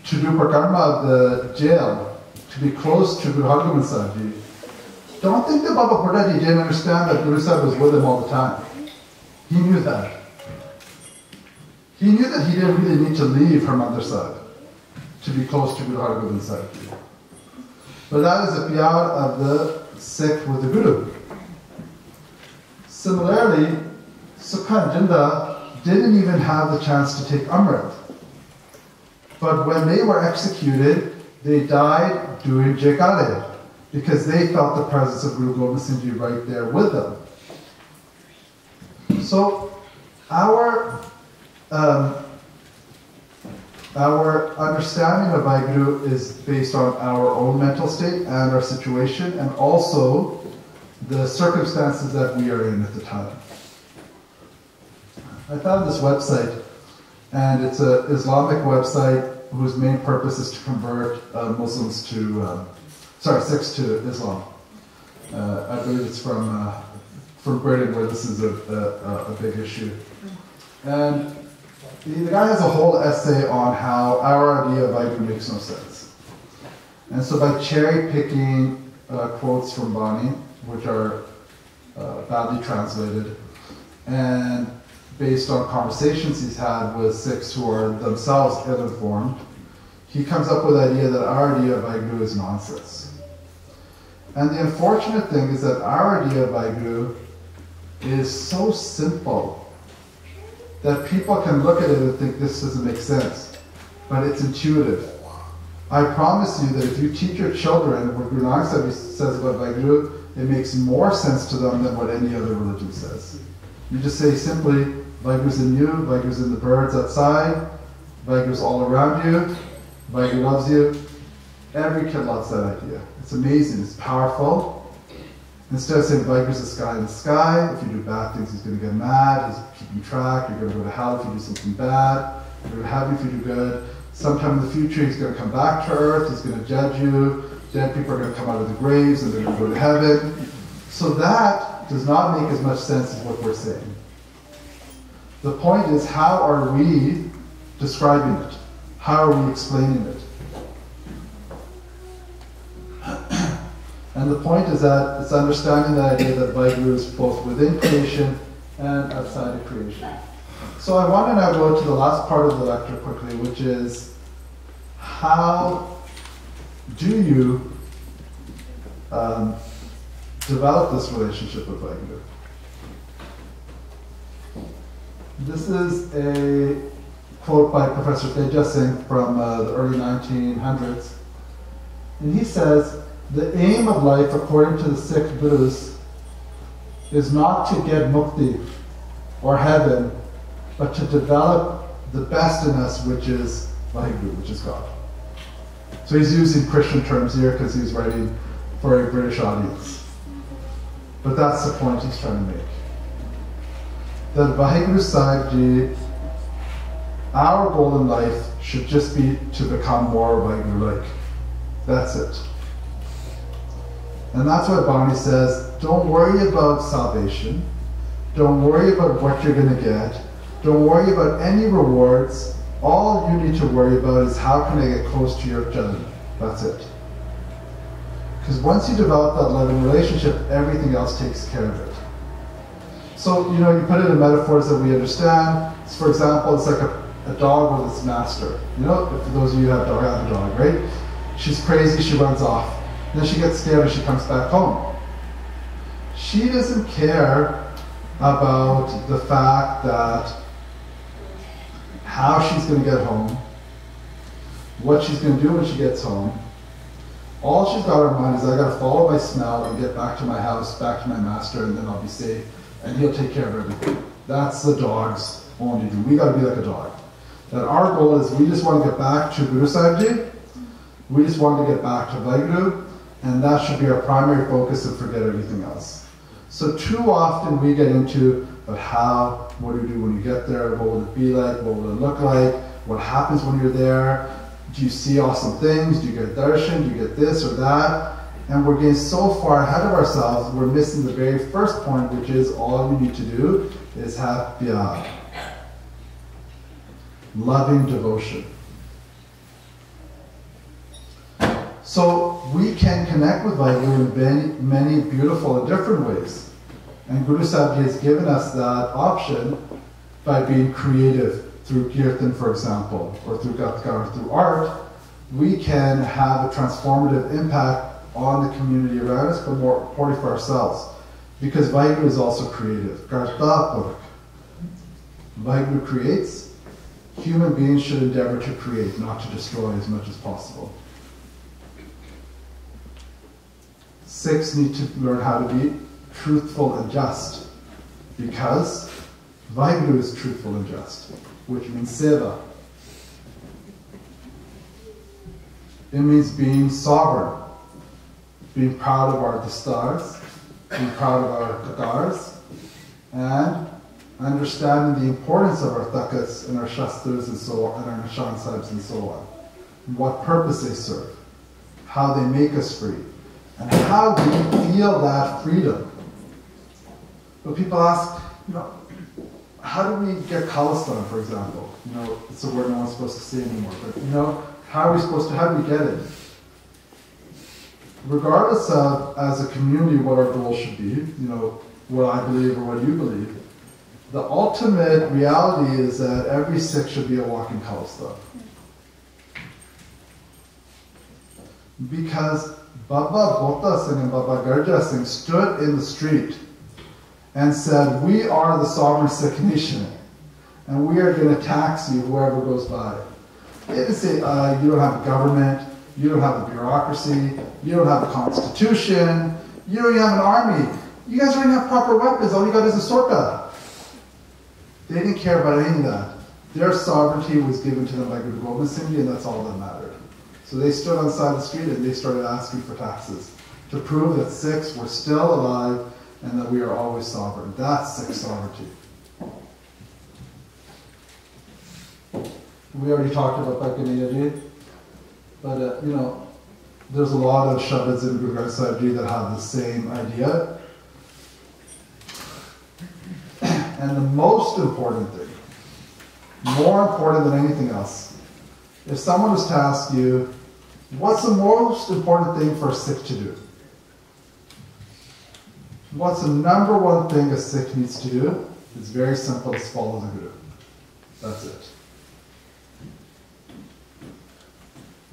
S1: to do Prakarma of the jail, to be close to Guru Hargobind Sahib Ji, don't think that Baba Buddha Ji didn't understand that Guru Sahib was with him all the time. He knew that. He knew that he didn't really need to leave Harmandir Sahib to be close to Guru Hargobind Sahib Ji. But that is a pyar of the Sikh with the Guru. Similarly, Sukha Jinda didn't even have the chance to take Amrit. But when they were executed, they died doing Jekare, because they felt the presence of Guru Gobind Singh Ji right there with them. So our understanding of Vaheguru is based on our own mental state and our situation, and also the circumstances that we are in at the time. I found this website, and it's an Islamic website whose main purpose is to convert Muslims to, Sikhs to Islam. I believe it's from Britain, where this is a big issue. And the guy has a whole essay on how our idea of Vaheguru makes no sense. And so by cherry picking quotes from Bani, which are badly translated, and based on conversations he's had with Sikhs who are themselves ill-informed, he comes up with the idea that our idea of Vaheguru is nonsense. And the unfortunate thing is that our idea of Vaheguru is so simple that people can look at it and think this doesn't make sense, but it's intuitive. I promise you that if you teach your children what Guru Nanak Sahib says about Vaheguru, it makes more sense to them than what any other religion says. You just say simply, Vaheguru's in you, Vaheguru's in the birds outside, Vaheguru's all around you, Vaheguru loves you. Every kid loves that idea. It's amazing, it's powerful. Instead of saying Vaheguru's the sky in the sky, if you do bad things he's going to get mad, he's keeping track, you're going to go to hell if you do something bad, you're going to heaven if you do good. Sometime in the future he's going to come back to earth, he's going to judge you, dead people are going to come out of the graves and they're going to go to heaven. So that does not make as much sense as what we're saying. The point is, how are we describing it? How are we explaining it? And the point is that it's understanding the idea that Vaheguru is both within creation and outside of creation. So I want to now go to the last part of the lecture quickly, which is, how do you develop this relationship with Vaheguru? This is a quote by Professor Teja Singh from the early 1900s. And he says, the aim of life, according to the Sikh Gurus, is not to get mukti or heaven, but to develop the best in us, which is Vaheguru, which is God. So he's using Christian terms here because he's writing for a British audience. But that's the point he's trying to make. That Vaheguru Sahib Ji, our goal in life should just be to become more Vaheguru-like. That's it. And that's why Bani says, don't worry about salvation. Don't worry about what you're going to get. Don't worry about any rewards. All you need to worry about is how can I get close to your Jannah. That's it. Because once you develop that loving relationship, everything else takes care of it. So, you put it in metaphors that we understand. So for example, it's like a dog with its master. For those of you who have a dog, right? She's crazy, she runs off. Then she gets scared and she comes back home. She doesn't care about the fact that how she's going to get home, what she's going to do when she gets home. All she's got in her mind is, I got to follow my smell and get back to my house, back to my master, and then I'll be safe, and he'll take care of everything. That's the dog's only do. We got to be like a dog. That our goal is we just want to get back to Guru Sahib Ji. We just want to get back to Vaheguru, and that should be our primary focus and forget everything else. So too often we get into, but how, what do you do when you get there, what will it be like, what will it look like, what happens when you're there, do you see awesome things, do you get darshan, do you get this or that, and we're getting so far ahead of ourselves, we're missing the very first point, which is all you need to do is have pyar, loving devotion. So we can connect with Vaheguru in many beautiful and different ways. And Guru Sahib Ji has given us that option by being creative through kirtan, for example, or through gatka, or through art. We can have a transformative impact on the community around us, but more importantly for ourselves. Because Vaheguru is also creative. Karta Purakh. Vaheguru creates. Human beings should endeavor to create, not to destroy as much as possible. Sikhs need to learn how to be truthful and just, because Vaheguru is truthful and just, which means seva. It means being sovereign, being proud of our dastars, being proud of our qatars, and understanding the importance of our takas and our shastras and so on, and our nishan sahibs and so on, and what purpose they serve, how they make us free, and how we feel that freedom. But people ask, how do we get Khalsa, for example? It's a word no one's supposed to say anymore, but how do we get it? Regardless of, as a community, what our goal should be, what I believe or what you believe, the ultimate reality is that every Sikh should be a walking Khalsa. Because Baba Bhota Singh and Baba Garja Singh stood in the street and said, we are the sovereign Sikh nation, and we are going to tax you whoever goes by. They didn't say, you don't have a government, you don't have a bureaucracy, you don't have a constitution, you don't even have an army. You guys don't even have proper weapons, all you got is a sorka. They didn't care about any of that. Their sovereignty was given to them by Guru Gobind Singh Ji, and that's all that mattered. So they stood on the side of the street and they started asking for taxes to prove that Sikhs were still alive and that we are always sovereign. That's Sikh sovereignty. We already talked about Bhai, but there's a lot of shabads in Guru Granth Sahib Ji that have the same idea. And the most important thing, more important than anything else, if someone was to ask you, what's the most important thing for a Sikh to do? What's the number one thing a Sikh needs to do? It's very simple, it's follow the Guru. That's it.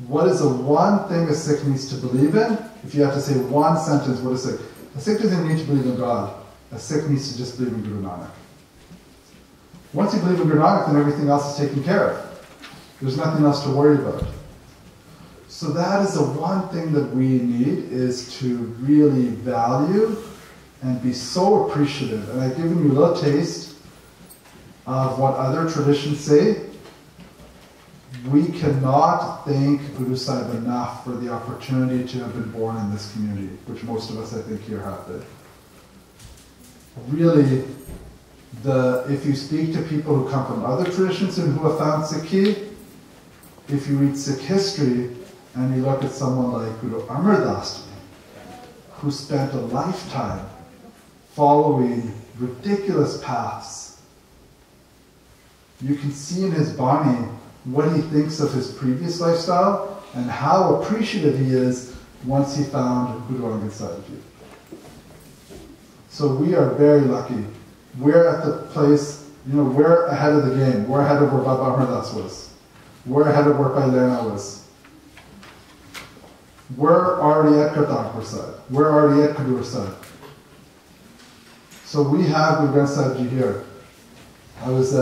S1: What is the one thing a Sikh needs to believe in? If you have to say one sentence, what is Sikh? A Sikh doesn't need to believe in God. A Sikh needs to just believe in Guru Nanak. Once you believe in Guru Nanak, then everything else is taken care of. There's nothing else to worry about. So that is the one thing that we need, is to really value and be so appreciative. And I've given you a little taste of what other traditions say. We cannot thank Guru Sahib enough for the opportunity to have been born in this community, which most of us, I think, here have been. Really, if you speak to people who come from other traditions and who have found Sikhi, if you read Sikh history and you look at someone like Guru Amar Das Ji, who spent a lifetime following ridiculous paths, you can see in his Bani what he thinks of his previous lifestyle and how appreciative he is once he found Guru Angad Sahib Ji. So we are very lucky. We're at the place, we're ahead of the game. We're ahead of where Baba Amar Das was. We're ahead of where Bhai Lena was. We're already at Kartarpur side. We're already at Kadur side. So we have Guru Granth Sahib Ji here. I was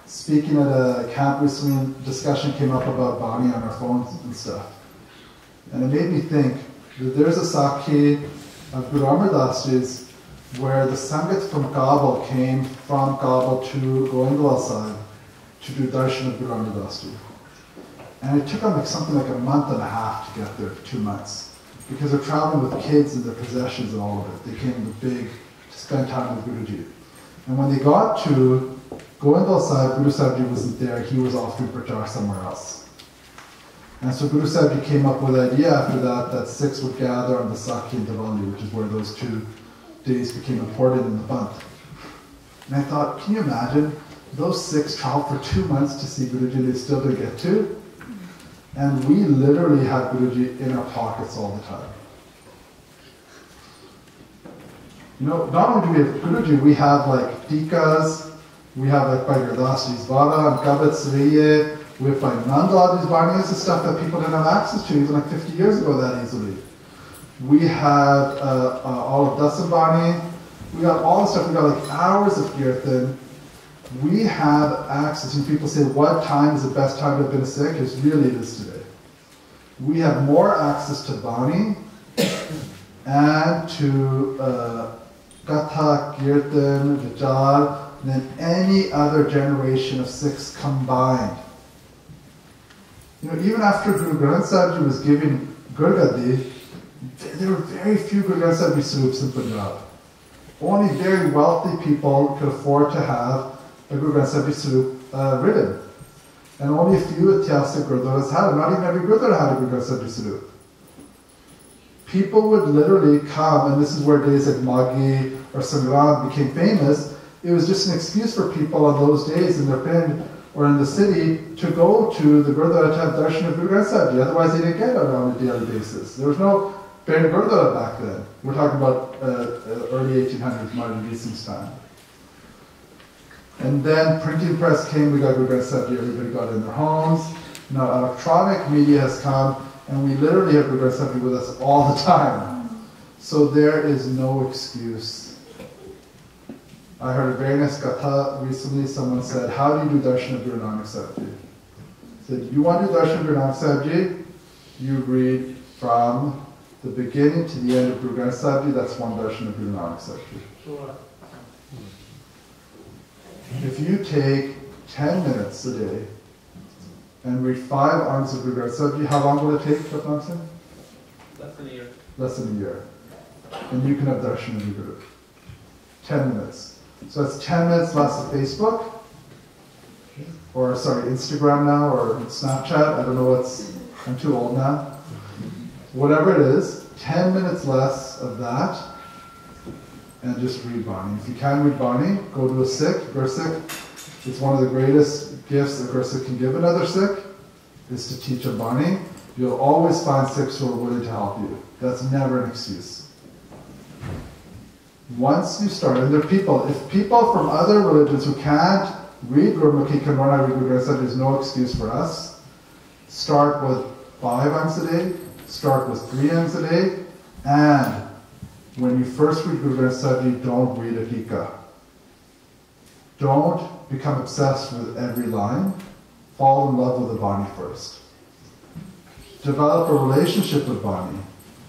S1: speaking at a camp recently, discussion came up about Bani on our phones and stuff. And it made me think that there's a Sakhi of Guru Amar Das Ji's where the Sangat from Kabul came from Kabul to Goindwal side to do darshan of Guru Amar Das Ji. And it took them like something like a month and a half to get there, 2 months. Because they're traveling with kids and their possessions and all of it. They came in big to spend time with Guruji. And when they got to Goindwal side, Guru Sahib Ji wasn't there, he was off to Prachar somewhere else. And so Guru Sahib Ji came up with the idea after that Sikhs would gather on the Sakhi and Diwali, which is where those 2 days became important in the month. And I thought, can you imagine? Those Sikhs traveled for 2 months to see Guruji, they still didn't get to. And we literally had Guruji in our pockets all the time. You know, not only do we have Guruji, we have like tikas, we have like Bhai Gurdas Ji's Vara and Kabat Sriye, we have Bhai Nandlal Ji's Bani. This is stuff that people didn't have access to even like 50 years ago that easily. We had all of Dasan Bani, we got all the stuff, we got like hours of Kirtan. We have access, and people say, what time is the best time to have been a Sikh? It really is today. We have more access to Bani and to Katha, Kirtan, Vichar than any other generation of Sikhs combined. You know, even after Guru Granth Sahib Ji was giving Gurgadi, there were very few Guru Granth Sahib Ji Swarups in Punjab. Only very wealthy people could afford to have a Guru Granth Sahib Ji Swarup written. And only a few Ityasik Gurdwaras had it. Not even every Gurdwara had a Guru Granth Sahib Ji Swarup. People would literally come, and this is where days like Maghi or Sangram became famous. It was just an excuse for people on those days in their pind or in the city to go to the Gurdwara to have darshan of Guru Granth Sahib Ji. Otherwise, they didn't get it on a daily basis. There was no pind Gurdwara back then. We're talking about early 1800s, Martin Reesing's time. And then printing press came, we got Guru Granth Sahib Ji, everybody got it in their homes. Now electronic media has come, and we literally have Guru Granth Sahib Ji with us all the time. So there is no excuse. I heard a very nice katha recently. Someone said, how do you do darshan of Guru Nanak Sahib Ji? Said, you want to do darshan of Guru Nanak Sahib Ji? You read from the beginning to the end of Guru Granth Sahib Ji. That's one darshan of Guru Nanak Sahib Ji. If you take 10 minutes a day and read 5 arms of Guru Granth Sahib Ji, how long will it take, Ratnam Singh?
S4: Less than a year.
S1: Less than a year. And you can have darshan of Guru. 10 minutes. So that's 10 minutes less of Facebook, or sorry, Instagram now, or Snapchat. I don't know what's, I'm too old now. Whatever it is, 10 minutes less of that, and just read Bani. If you can read Bani, go to a Sikh, Gursik. It's one of the greatest gifts a Gursik can give another Sikh, is to teach a Bani. You'll always find Sikhs who are willing to help you. That's never an excuse. Once you start, and there are people, if people from other religions who can't read Gurmukhi can learn how to read Guru Granth Sahib, there's no excuse for us. Start with 5 angs a day, start with 3 angs a day, and when you first read Guru Granth Sahib Ji, don't read a tika. Don't become obsessed with every line. Fall in love with the Bani first. Develop a relationship with Bani.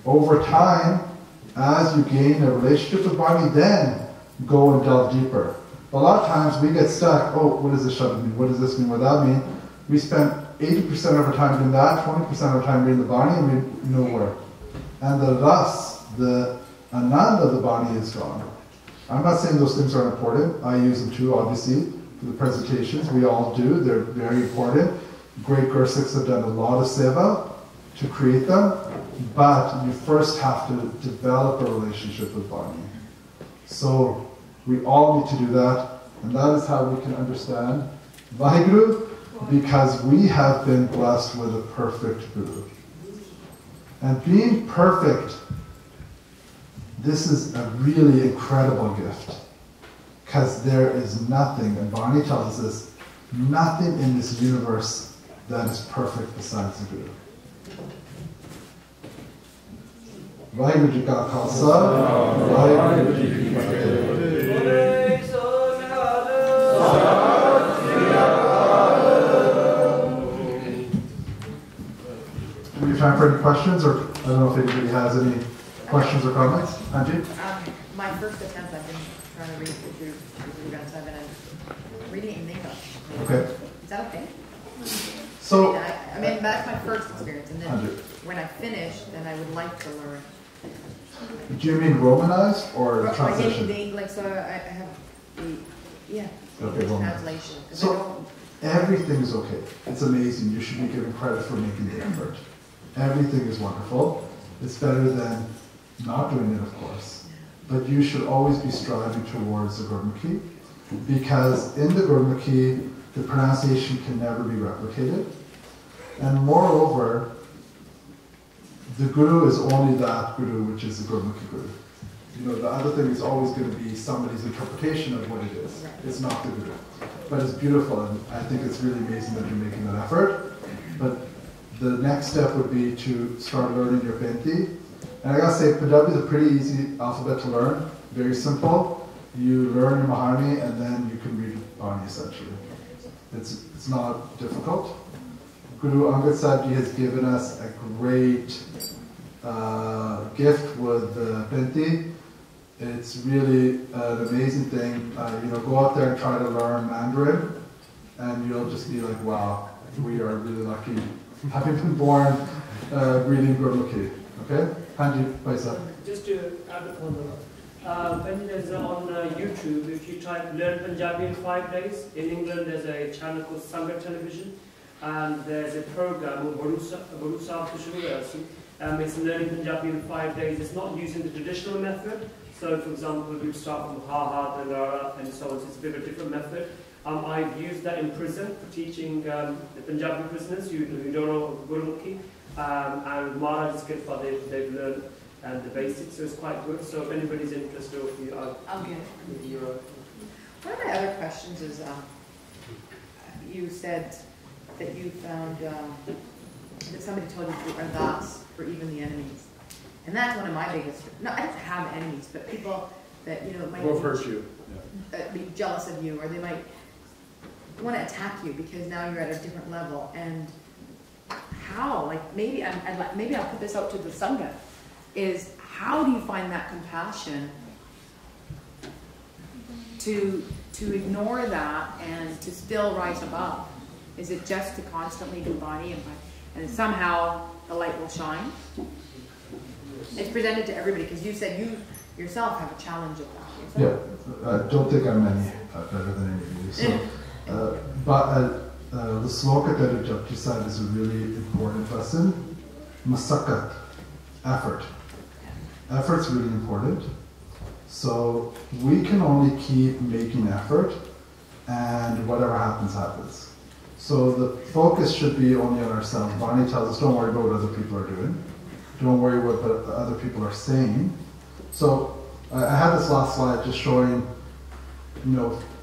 S1: Over time, as you gain a relationship with Bani, then go and delve deeper. But a lot of times we get stuck, oh, what does this shabad mean? What does this mean? What does that mean? We spend 80% of our time doing that, 20% of our time reading the Bani, and we nowhere. And the ras, the anand of the Bani is gone. I'm not saying those things aren't important. I use them too, obviously, for the presentations. We all do. They're very important. Great Gursiks have done a lot of seva to create them, but you first have to develop a relationship with Bani. So we all need to do that, and that is how we can understand Vaheguru, because we have been blessed with a perfect Guru. And being perfect, this is a really incredible gift, because there is nothing, and Bani tells us, nothing in this universe that is perfect besides the Guru. Vaheguru Ji Ka Khalsa, Vaheguru Ji Ki Fateh. Do we have time for any questions, or I don't know if anybody has any questions or comments? Anji?
S5: my first attempt, I've been trying to read through Guru Granth Sahib, and I'm reading it in English.
S1: Okay.
S5: Is that okay?
S1: So,
S5: I mean, that's my first experience, and then
S1: Andrew,
S5: when I finish, then I would like to learn.
S1: do you mean Romanized or
S5: Like
S1: translation?
S5: like so I have the
S1: Okay,
S5: English
S1: Roman.
S5: translation. 'Cause
S1: So-
S5: I don't,
S1: Everything is okay. It's amazing. You should be given credit for making the effort. Everything is wonderful. It's better than not doing it, of course. But you should always be striving towards the Gurmukhi, because in the Gurmukhi, the pronunciation can never be replicated. And moreover, the Guru is only that Guru, which is the Gurmukhi Guru. You know, the other thing is always going to be somebody's interpretation of what it is. It's not the Guru. But it's beautiful, and I think it's really amazing that you're making that effort. But the next step would be to start learning your Benti. And I gotta say, Punjabi is a pretty easy alphabet to learn, very simple. You learn your Maharani, and then you can read Bani essentially. It's not difficult. Guru Angad Sahib Ji has given us a great gift with Benti. It's really an amazing thing. You know, go out there and try to learn Mandarin, and you'll just be like, wow, we are really lucky having been born reading Gurmukhi. Okay? Hanji, Paisa.
S6: Just to add upon that, when there's on YouTube, if you type Learn Punjabi in 5 days, in England there's a channel called Santbir television, and there's a program, Guru Sahib it's Learning Punjabi in 5 days. It's not using the traditional method. So, for example, we start from ha, then ra, and so on. So it's a bit of a different method. I've used that in prison for teaching the Punjabi prisoners who don't know Gurmukhi. And Maharaj is good for they've learned the basics, so it's quite good. So if anybody's interested, or if you are,
S5: okay.
S6: One
S5: of my other questions is, you said that you found that somebody told you to ardas for even the enemies. And that's one of my biggest, no, I don't have enemies, but people that, you know, might
S2: hurt you.
S5: be jealous of you, or they might want to attack you because now you're at a different level. And how, like, maybe I'll put this out to the Sangha, is how do you find that compassion to ignore that and to still rise above? Is it just to constantly do body and somehow the light will shine? It's presented to everybody, because you said you yourself have a challenge of that.
S1: Yeah, I don't think I'm any better than any of you. So, the sloka that Japji said is a really important lesson. Masakat, effort. Effort's really important. So we can only keep making effort, and whatever happens, happens. So the focus should be only on ourselves. Barney tells us, don't worry about what other people are doing. Don't worry what other people are saying. So I had this last slide just showing,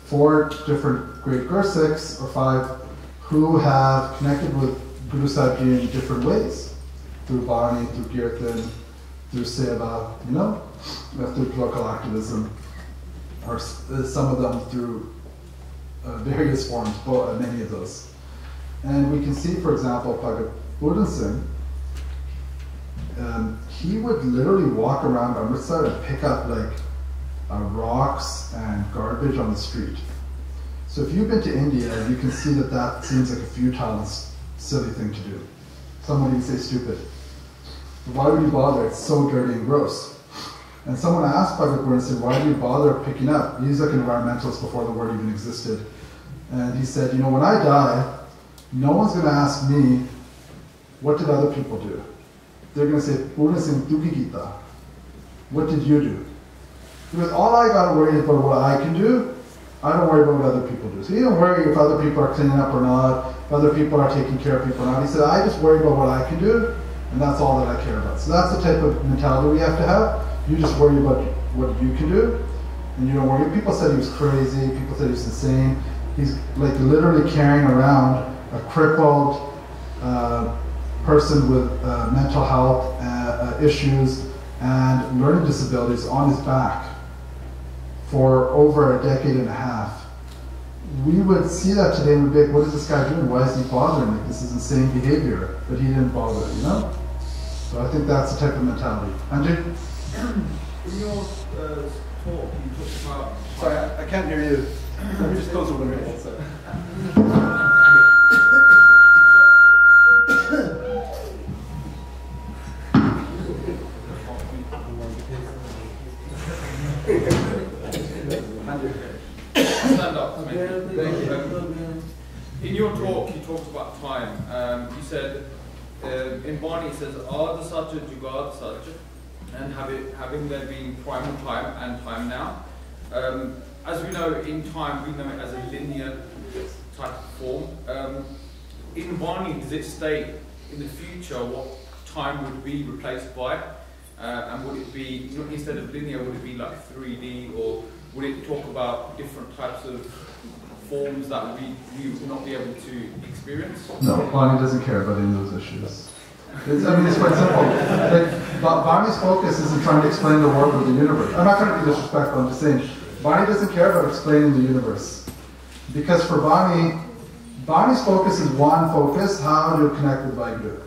S1: 4 different great Gursikhs, or 5, who have connected with Guru Sahib Ji in different ways. Through Bani, through Kirtan, through Seva, through local activism, or some of them through various forms, many of those. And we can see, for example, Bhagat Budhan Singh, he would literally walk around Amritsar and pick up rocks and garbage on the street. So if you've been to India, you can see that seems like a futile and silly thing to do. Someone even say stupid. But why would you bother? It's so dirty and gross. And someone asked Bhagat Budhan Singh, why do you bother picking up? He's like an environmentalist before the word even existed. And he said, when I die, no one's going to ask me, what did other people do? They're going to say, Budhan Singh, tu ki kita? What did you do? Because all I got to worry about what I can do, I don't worry about what other people do. So you don't worry if other people are cleaning up or not, if other people are taking care of people or not. He said, I just worry about what I can do, and that's all that I care about. So that's the type of mentality we have to have. You just worry about what you can do, and you don't worry. People said he was crazy, people said he was insane. He's literally carrying around a crippled person with mental health issues and learning disabilities on his back for over a decade and a half. We would see that today and we'd be like, what is this guy doing? Why is he bothering? This is insane behavior. But he didn't bother, So I think that's the type of mentality. Anjay?
S2: In your talk, you talked about...
S1: Sorry, I can't hear you. Let me just close the window. One second.
S2: Stand up. Thank you. In your talk, you talked about time. You said, in Bani it says, Ada Satya Jugad Satya, and having there been primal time and time now. As we know, in time, we know it as a linear type of form. In Bani, does it state in the future what time would be replaced by? And would it be, instead of linear, would it be like 3D, or would it talk about different types of forms that we would not be able to experience?
S1: No, Bani doesn't care about any of those issues. It's quite simple. Like, Bani's focus isn't trying to explain the world or the universe. I'm not trying to be disrespectful, I'm just saying, Bani doesn't care about explaining the universe. Because for Bani, Bani's focus is one focus, how to connect with Vaheguru.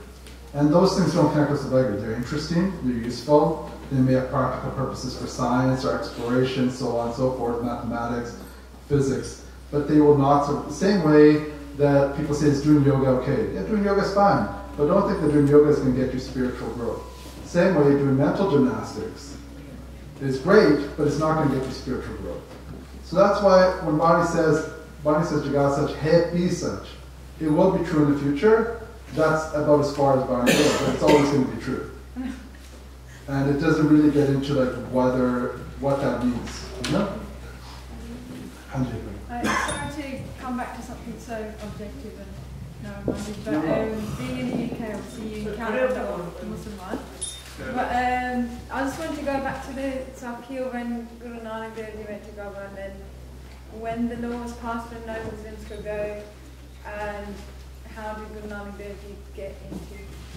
S1: And those things don't connect us with Vaheguru. They're interesting, they're useful, they may have practical purposes for science or exploration, so on and so forth, mathematics, physics. But they will not, so the same way that people say, is doing yoga okay? Yeah, doing yoga is fine, but don't think that doing yoga is going to get you spiritual growth. Same way, doing mental gymnastics is great, but it's not going to get you spiritual growth. So that's why when Bani says Jagat Sach, Hai Pi Sach, it will be true in the future. That's about as far as Bani goes, but it's always going to be true. And it doesn't really get into like what that means, you know?
S3: Sorry to come back to something so objective and narrow-minded, but being in the UK, obviously you encounter a lot of Muslim life. But I just wanted to go back to the Sakil when Guru Nanak Dev Ji went to Goa, and then when the law was passed and no Muslims could go, and how did Guru Nanak Dev Ji get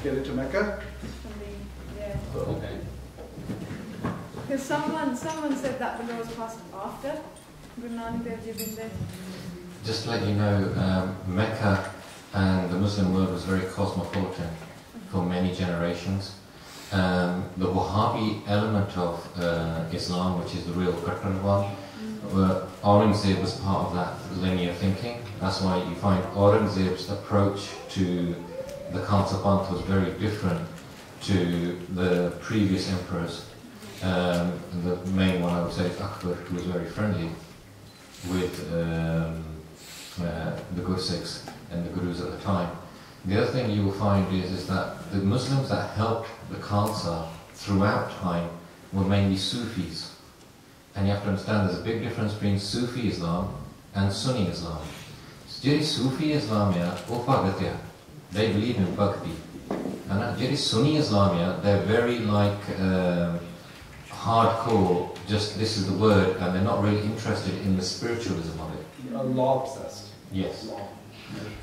S3: into
S1: Mecca?
S3: Yeah.
S2: Okay.
S3: Because someone said that the law was passed after Guru Nanak Dev Ji been there.
S7: Just to let you know, Mecca and the Muslim world was very cosmopolitan for many generations. The Wahhabi element of Islam, which is the real Qur'an one, Aurangzeb was part of that linear thinking. That's why you find Aurangzeb's approach to the Khalsa Panth was very different to the previous emperors. The main one I would say is Akbar, who was very friendly with the Gursikhs and the Gurus at the time. The other thing you will find is that the Muslims that helped the Khalsa throughout time were mainly Sufis. And you have to understand there's a big difference between Sufi Islam and Sunni Islam. Sufi Islam, they believe in Bhakti. And Sunni Islam, they're very like hardcore, just this is the word, and they're not really interested in the spiritualism of it.
S1: Law obsessed.
S7: Yes.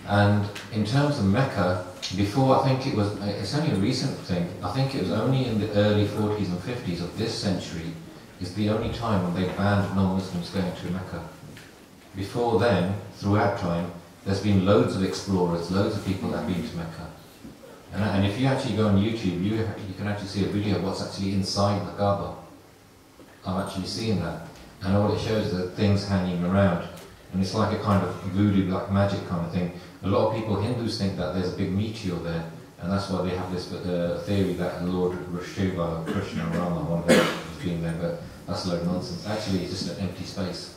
S7: And in terms of Mecca, before I think it's only a recent thing, I think it was only in the early 40s and 50s of this century is the only time when they banned non-Muslims going to Mecca. Before then, throughout time, there's been loads of explorers, loads of people that have been to Mecca. And if you actually go on YouTube, you can actually see a video of what's actually inside the Kaaba. I've actually seen that. And all it shows is that things hanging around. And it's like a kind of voodoo, like magic kind of thing. A lot of people, Hindus, think that there's a big meteor there. And that's why they have this theory that Lord Shiva, Krishna, Rama, one of them has been there. But that's a load of nonsense. Actually, it's just an empty space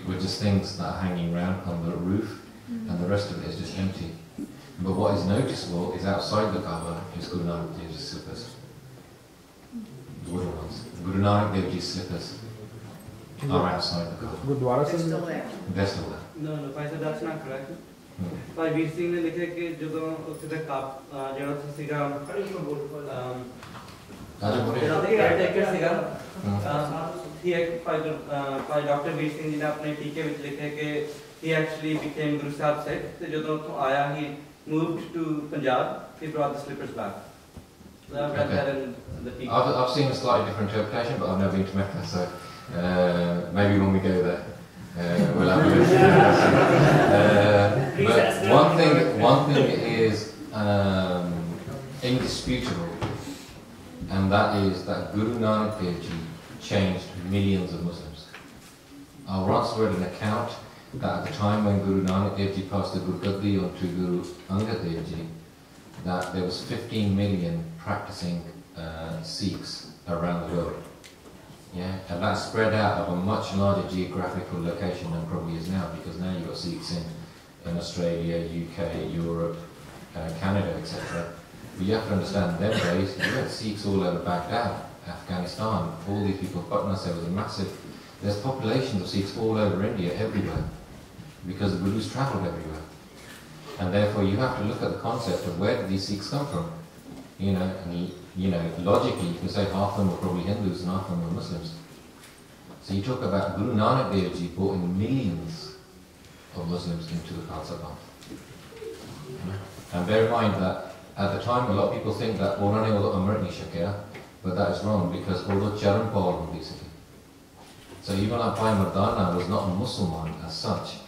S7: with just things that are hanging around on the roof. And the rest of it is just empty. But what is noticeable is outside the Kaaba is Guru Nanak Dev Ji's slippers. The wooden ones. Guru Nanak Dev Ji's slippers are outside the Kaaba.
S5: They're still there.
S7: They're still there.
S6: No, Bhai, that's not correct. Bhai Veer Singh ने लिखे कि जो उसके तक काप जरा सा सिगा Bhai Dr. Veer Singh जी ने अपने टीके में लिखे कि he actually became Guru Sahib said तो जो तो आया he moved to Punjab, he brought the slippers back. So I've read that in the टीके.
S7: I've seen a slightly different interpretation, but I've never been to Mecca, so maybe when we go there. We'll have a look. But one thing is indisputable, and that is that Guru Nanak Dev Ji changed millions of Muslims. I once read an account that at the time when Guru Nanak Dev Ji passed the Guru Gaddi on to Guru Angad Dev Ji, that there was 15 million practicing Sikhs around the world. Yeah, and that spread out of a much larger geographical location than probably is now, because now you've got Sikhs in Australia, UK, Europe, Canada, etc. But you have to understand, in them days, you had Sikhs all over Baghdad, Afghanistan, all these people, Patna, there was a massive, there's populations of Sikhs all over India, everywhere, because the Gurus travelled everywhere. And therefore you have to look at the concept of where did these Sikhs come from? You know, and logically you can say half of them were probably Hindus and half of them were Muslims. So you talk about Guru Nanak Dev Ji brought in millions of Muslims into the Khalsa path. And bear in mind that at the time a lot of people think that Orane or Amrit Nishakya, but that is wrong, because although Charan Paul basically. So even like Bhai Mardana was not a Muslim as such,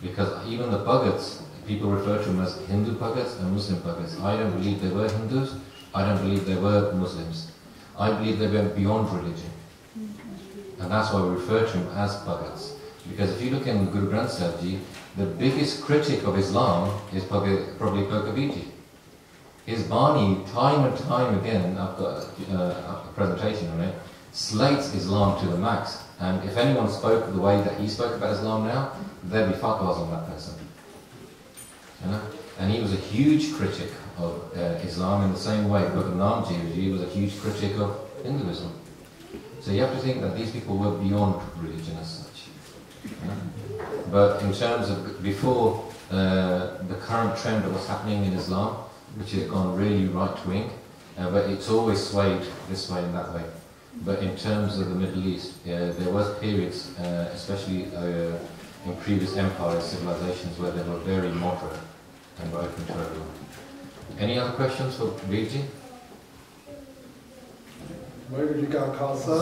S7: because even the Bhagats, people refer to them as Hindu Bhagats and Muslim Bhagats. I don't believe they were Hindus, I don't believe they were Muslims. I believe they went beyond religion. And that's why we refer to them as Bhagats. Because if you look in Guru Granth Sahib Ji, the biggest critic of Islam is probably Kabir. His Bani, time and time again, I've got a presentation on it, slates Islam to the max. And if anyone spoke the way that he spoke about Islam now, there'd be fatwas on that person. You know? And he was a huge critic of Islam in the same way Bhagavad Namji was a huge critic of Hinduism. So you have to think that these people were beyond religion as such. You know? But in terms of before the current trend of what's happening in Islam, which has gone really right-wing, but it's always swayed this way and that way. But in terms of the Middle East, there was periods, especially in previous empires, civilizations, where they were very moderate and were open to everyone. Any other questions for Bhai?
S1: Vaheguru Ka Khalsa.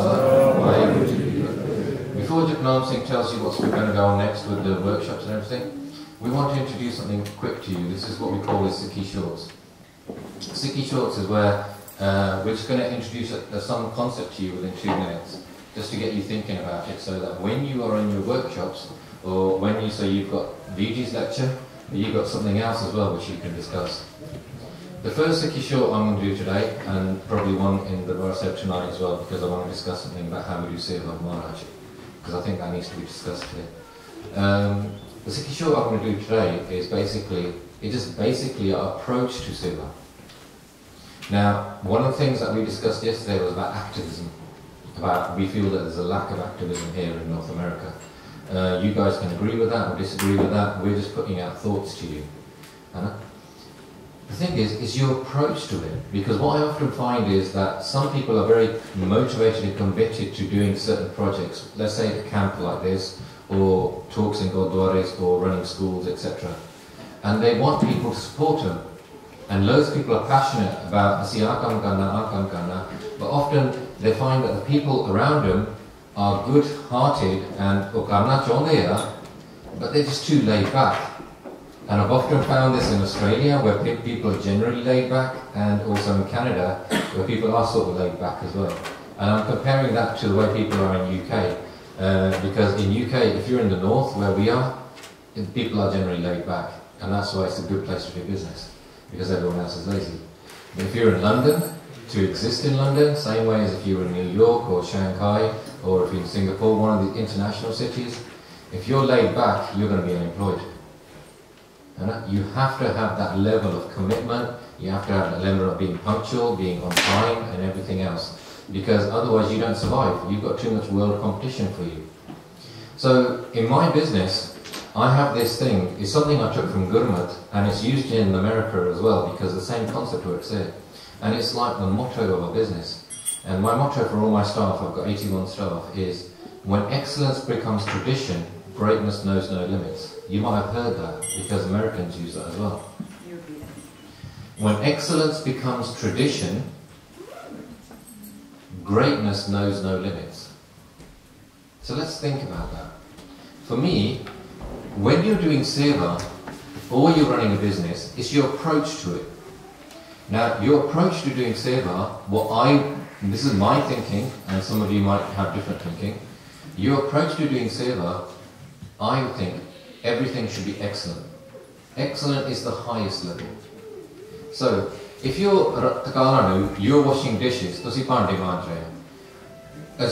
S7: Before Japnam Singh tells you what's going to go on next with the workshops and everything, we want to introduce something quick to you. This is what we call the Sikhi Shorts. Sikhi Shorts is where we're just going to introduce some concept to you within 2 minutes, just to get you thinking about it, so that when you are in your workshops, or when you say you've got Viji's lecture, you've got something else as well which you can discuss. The first Sikhi Short I'm going to do today, and probably one in the Varasab tonight as well, because I want to discuss something about how we do Seva of Maharaj, because I think that needs to be discussed here. The Sikhi Short I'm going to do today is basically our approach to Seva. Now, one of the things that we discussed yesterday was about activism. We feel that there's a lack of activism here in North America. You guys can agree with that or disagree with that. We're just putting out thoughts to you. The thing is your approach to it. Because what I often find is that some people are very motivated and committed to doing certain projects. Let's say at a camp like this, or talks in Gurdwaras, or running schools, etc. And they want people to support them. And loads of people are passionate about akam kana, but often they find that the people around them are good-hearted and but they're just too laid back. And I've often found this in Australia, where people are generally laid back, and also in Canada, where people are sort of laid back as well. And I'm comparing that to the way people are in UK, because in UK, if you're in the north, where we are, people are generally laid back, and that's why it's a good place to do business, because everyone else is lazy. But if you're in London, to exist in London, same way as if you were in New York or Shanghai, or if you're in Singapore, one of the international cities, if you're laid back, you're going to be unemployed. You have to have that level of commitment, you have to have that level of being punctual, being on time, and everything else. Because otherwise you don't survive. You've got too much world competition for you. So, in my business, I have this thing, it's something I took from Gurmat, and it's used in America as well, because the same concept works there. And it's like the motto of a business. And my motto for all my staff, I've got 81 staff, is when excellence becomes tradition, greatness knows no limits. You might have heard that, because Americans use that as well. When excellence becomes tradition, greatness knows no limits. So let's think about that. For me, when you're doing seva, or you're running a business, it's your approach to it. Now, your approach to doing seva, what I and this is my thinking, and some of you might have different thinking, your approach to doing seva, I think everything should be excellent. Excellent is the highest level. So, if you're washing dishes, as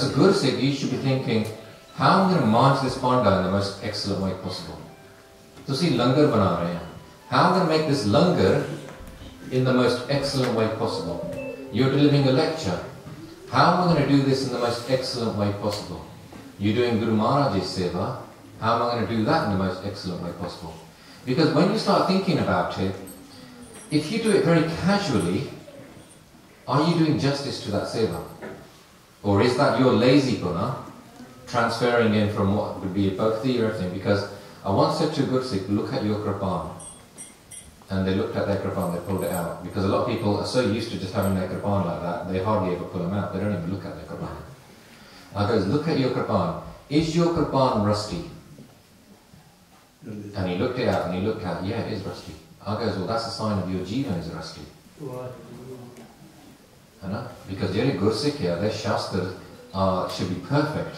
S7: a good Sikh, you should be thinking, how am I going to manage this panda in the most excellent way possible? Tusi langar bana rahe hain. How am I going to make this langar in the most excellent way possible? You're delivering a lecture. How am I going to do this in the most excellent way possible? You're doing Guru Maharaj's seva. How am I going to do that in the most excellent way possible? Because when you start thinking about it, if you do it very casually, are you doing justice to that seva? Or is that your lazy guna transferring in from what would be a bhakti or everything? Because I once said to a good Sikh, look at your kripan. And they looked at their kripan, they pulled it out. Because a lot of people are so used to just having their kripan like that, they hardly ever pull them out. They don't even look at their kripan. I goes, look at your kripan. Is your kripan rusty? And he looked it out and he looked at it, yeah, it is rusty. I goes, well, that's a sign of your jivan is rusty. Because they're good Sikh here, their shastras should be perfect.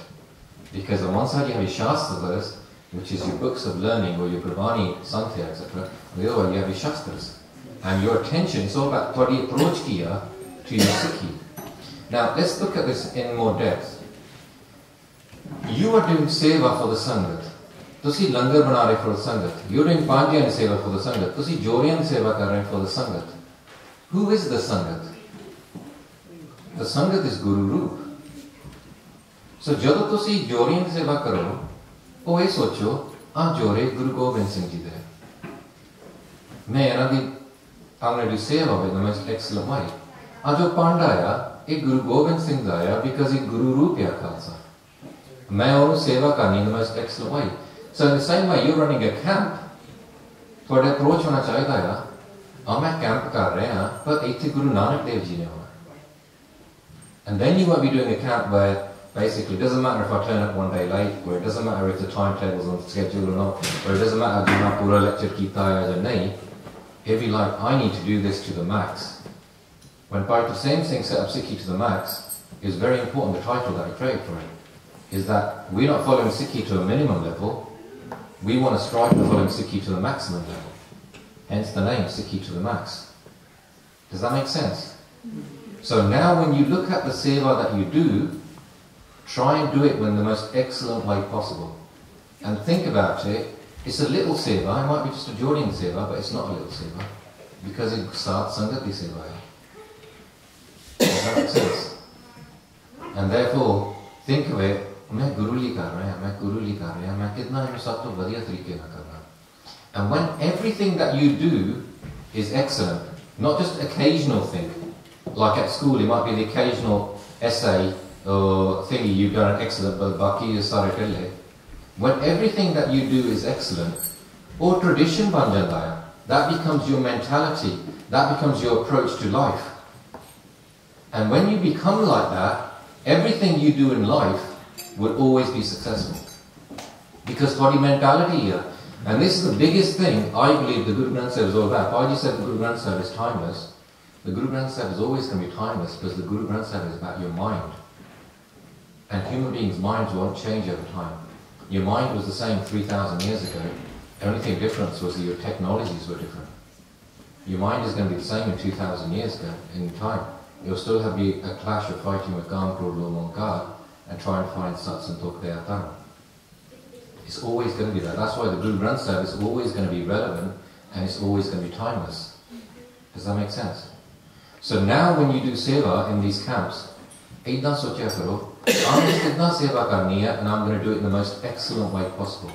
S7: Because on one side you have your shastras, which is your books of learning or your Gurbani, Santya, etc. On the other one you have your shastras. And your attention is all about what you approach kiya to your Sikhi. Now let's look at this in more depth. You are doing seva for the Sangat. Tusi langar bana rahe for the Sangat. You're doing Pandyan seva for the Sangat. Tusi Joriyan seva kar rahe for the Sangat. Who is the Sangat? The Sangat is Guru Roop. So jado tusi Joriyan seva karo, oh ye socho, Jore Guru Gobind Singh Ji de. I'm going to do seva in the most excellent way. Jo Pandaya, ek Guru Gobind Singh daya because ek Guru Roop ya Khalsa. Main onu seva karni in the most excellent way. So in the same way, you're running a camp. ਤੁਹਾਡਾ approach ਹੋਣਾ ਚਾਹੀਦਾ ਆ ਮੈਂ camp ਕਰ ਰਿਹਾ ਪਰ ਇੱਥੇ Guru Nanak Dev Ji ne hona. And then you won't be doing a camp where basically it doesn't matter if I turn up one day late, or it doesn't matter if the timetable's on schedule or not, or it doesn't matter if I pura lecture kita hai or nahi. He'll be like, I need to do this to the max. When Bhai Singh set up Sikhi to the max, it was very important, the title that he created for it, is that we're not following Sikhi to a minimum level, we want to strive to follow Sikhi to the maximum level. Hence the name, Sikhi to the max. Does that make sense? So now when you look at the seva that you do, try and do it in the most excellent way possible. And think about it, it's a little seva, it might be just a Jodian seva, but it's not a little seva. Because it starts Sangati seva. Does that make sense? And therefore, think of it, मैं गुरु ली कर रहा है, मैं गुरु ली कर रहा है, मैं कितना इन सब तो बढ़िया तरीके ना कर रहा. And when everything that you do is excellent, not just occasional thing, like at school it might be the occasional essay or thingy you've done an excellent, but baki is sare kille. When everything that you do is excellent, or tradition ban janda hai, that becomes your mentality, that becomes your approach to life. And when you become like that, everything you do in life will always be successful. Because body mentality here, and this is the biggest thing I believe the Guru Granth Sahib is all about. Bhaji said the Guru Granth Sahib is timeless. The Guru Granth Sahib is always going to be timeless because the Guru Granth Sahib is about your mind. And human beings' minds won't change over time. Your mind was the same 3,000 years ago. The only thing difference was that your technologies were different. Your mind is going to be the same in 2,000 years ago, in time. You'll still have a clash of fighting with Gam, Kro, Lo, Monkar, and try and find Sats and Tok Dea Tara. It's always going to be that. That's why the Guru Granth Sahib is always going to be relevant and it's always going to be timeless. Does that make sense? So now when you do seva in these camps, Idna sochya karo, I'm just idna seva karni hai and I'm going to do it in the most excellent way possible.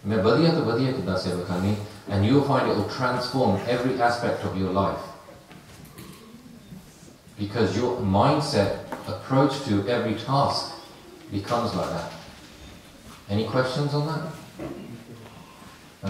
S7: Main vadiya to vadiya idna seva karni, and you'll find it will transform every aspect of your life. Because your mindset, approach to every task becomes like that. Any questions on that?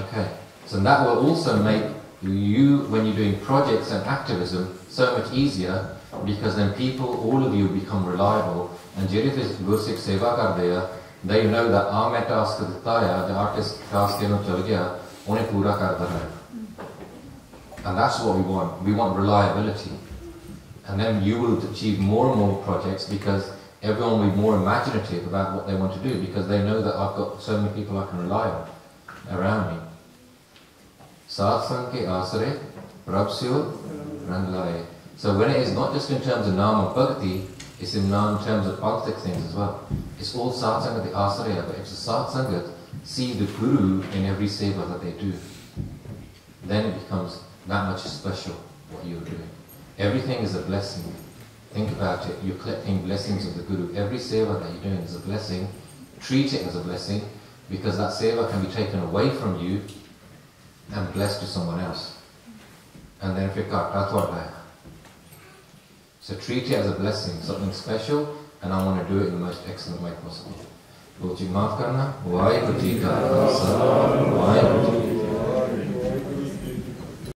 S7: Okay. So that will also make you, when you're doing projects and activism, so much easier, because then people, all of you become reliable, and Jirif is Gursik Seva Kardeya, they know that Aame task Dittaya, the artist task Keno Chal Gaya, Une Pura Karda Hai. And that's what we want. We want reliability. And then you will achieve more and more projects because everyone will be more imaginative about what they want to do because they know that I've got so many people I can rely on around me. Satsang ke asare, Prabhsyo, Ranglaye. So when it is not just in terms of Nama Bhakti, it's in terms of Bhaktic things as well. It's all Satsanga the Asarya, but if the Satsangat see the Guru in every seva that they do, then it becomes that much special what you're doing. Everything is a blessing. Think about it, you're collecting blessings of the Guru. Every seva that you're doing is a blessing. Treat it as a blessing because that seva can be taken away from you and blessed to someone else. And then that's what I. So treat it as a blessing, something special, and I want to do it in the most excellent way possible. Lord, you maaf karna. Vaheguru ji ka khalsa, Vaheguru ji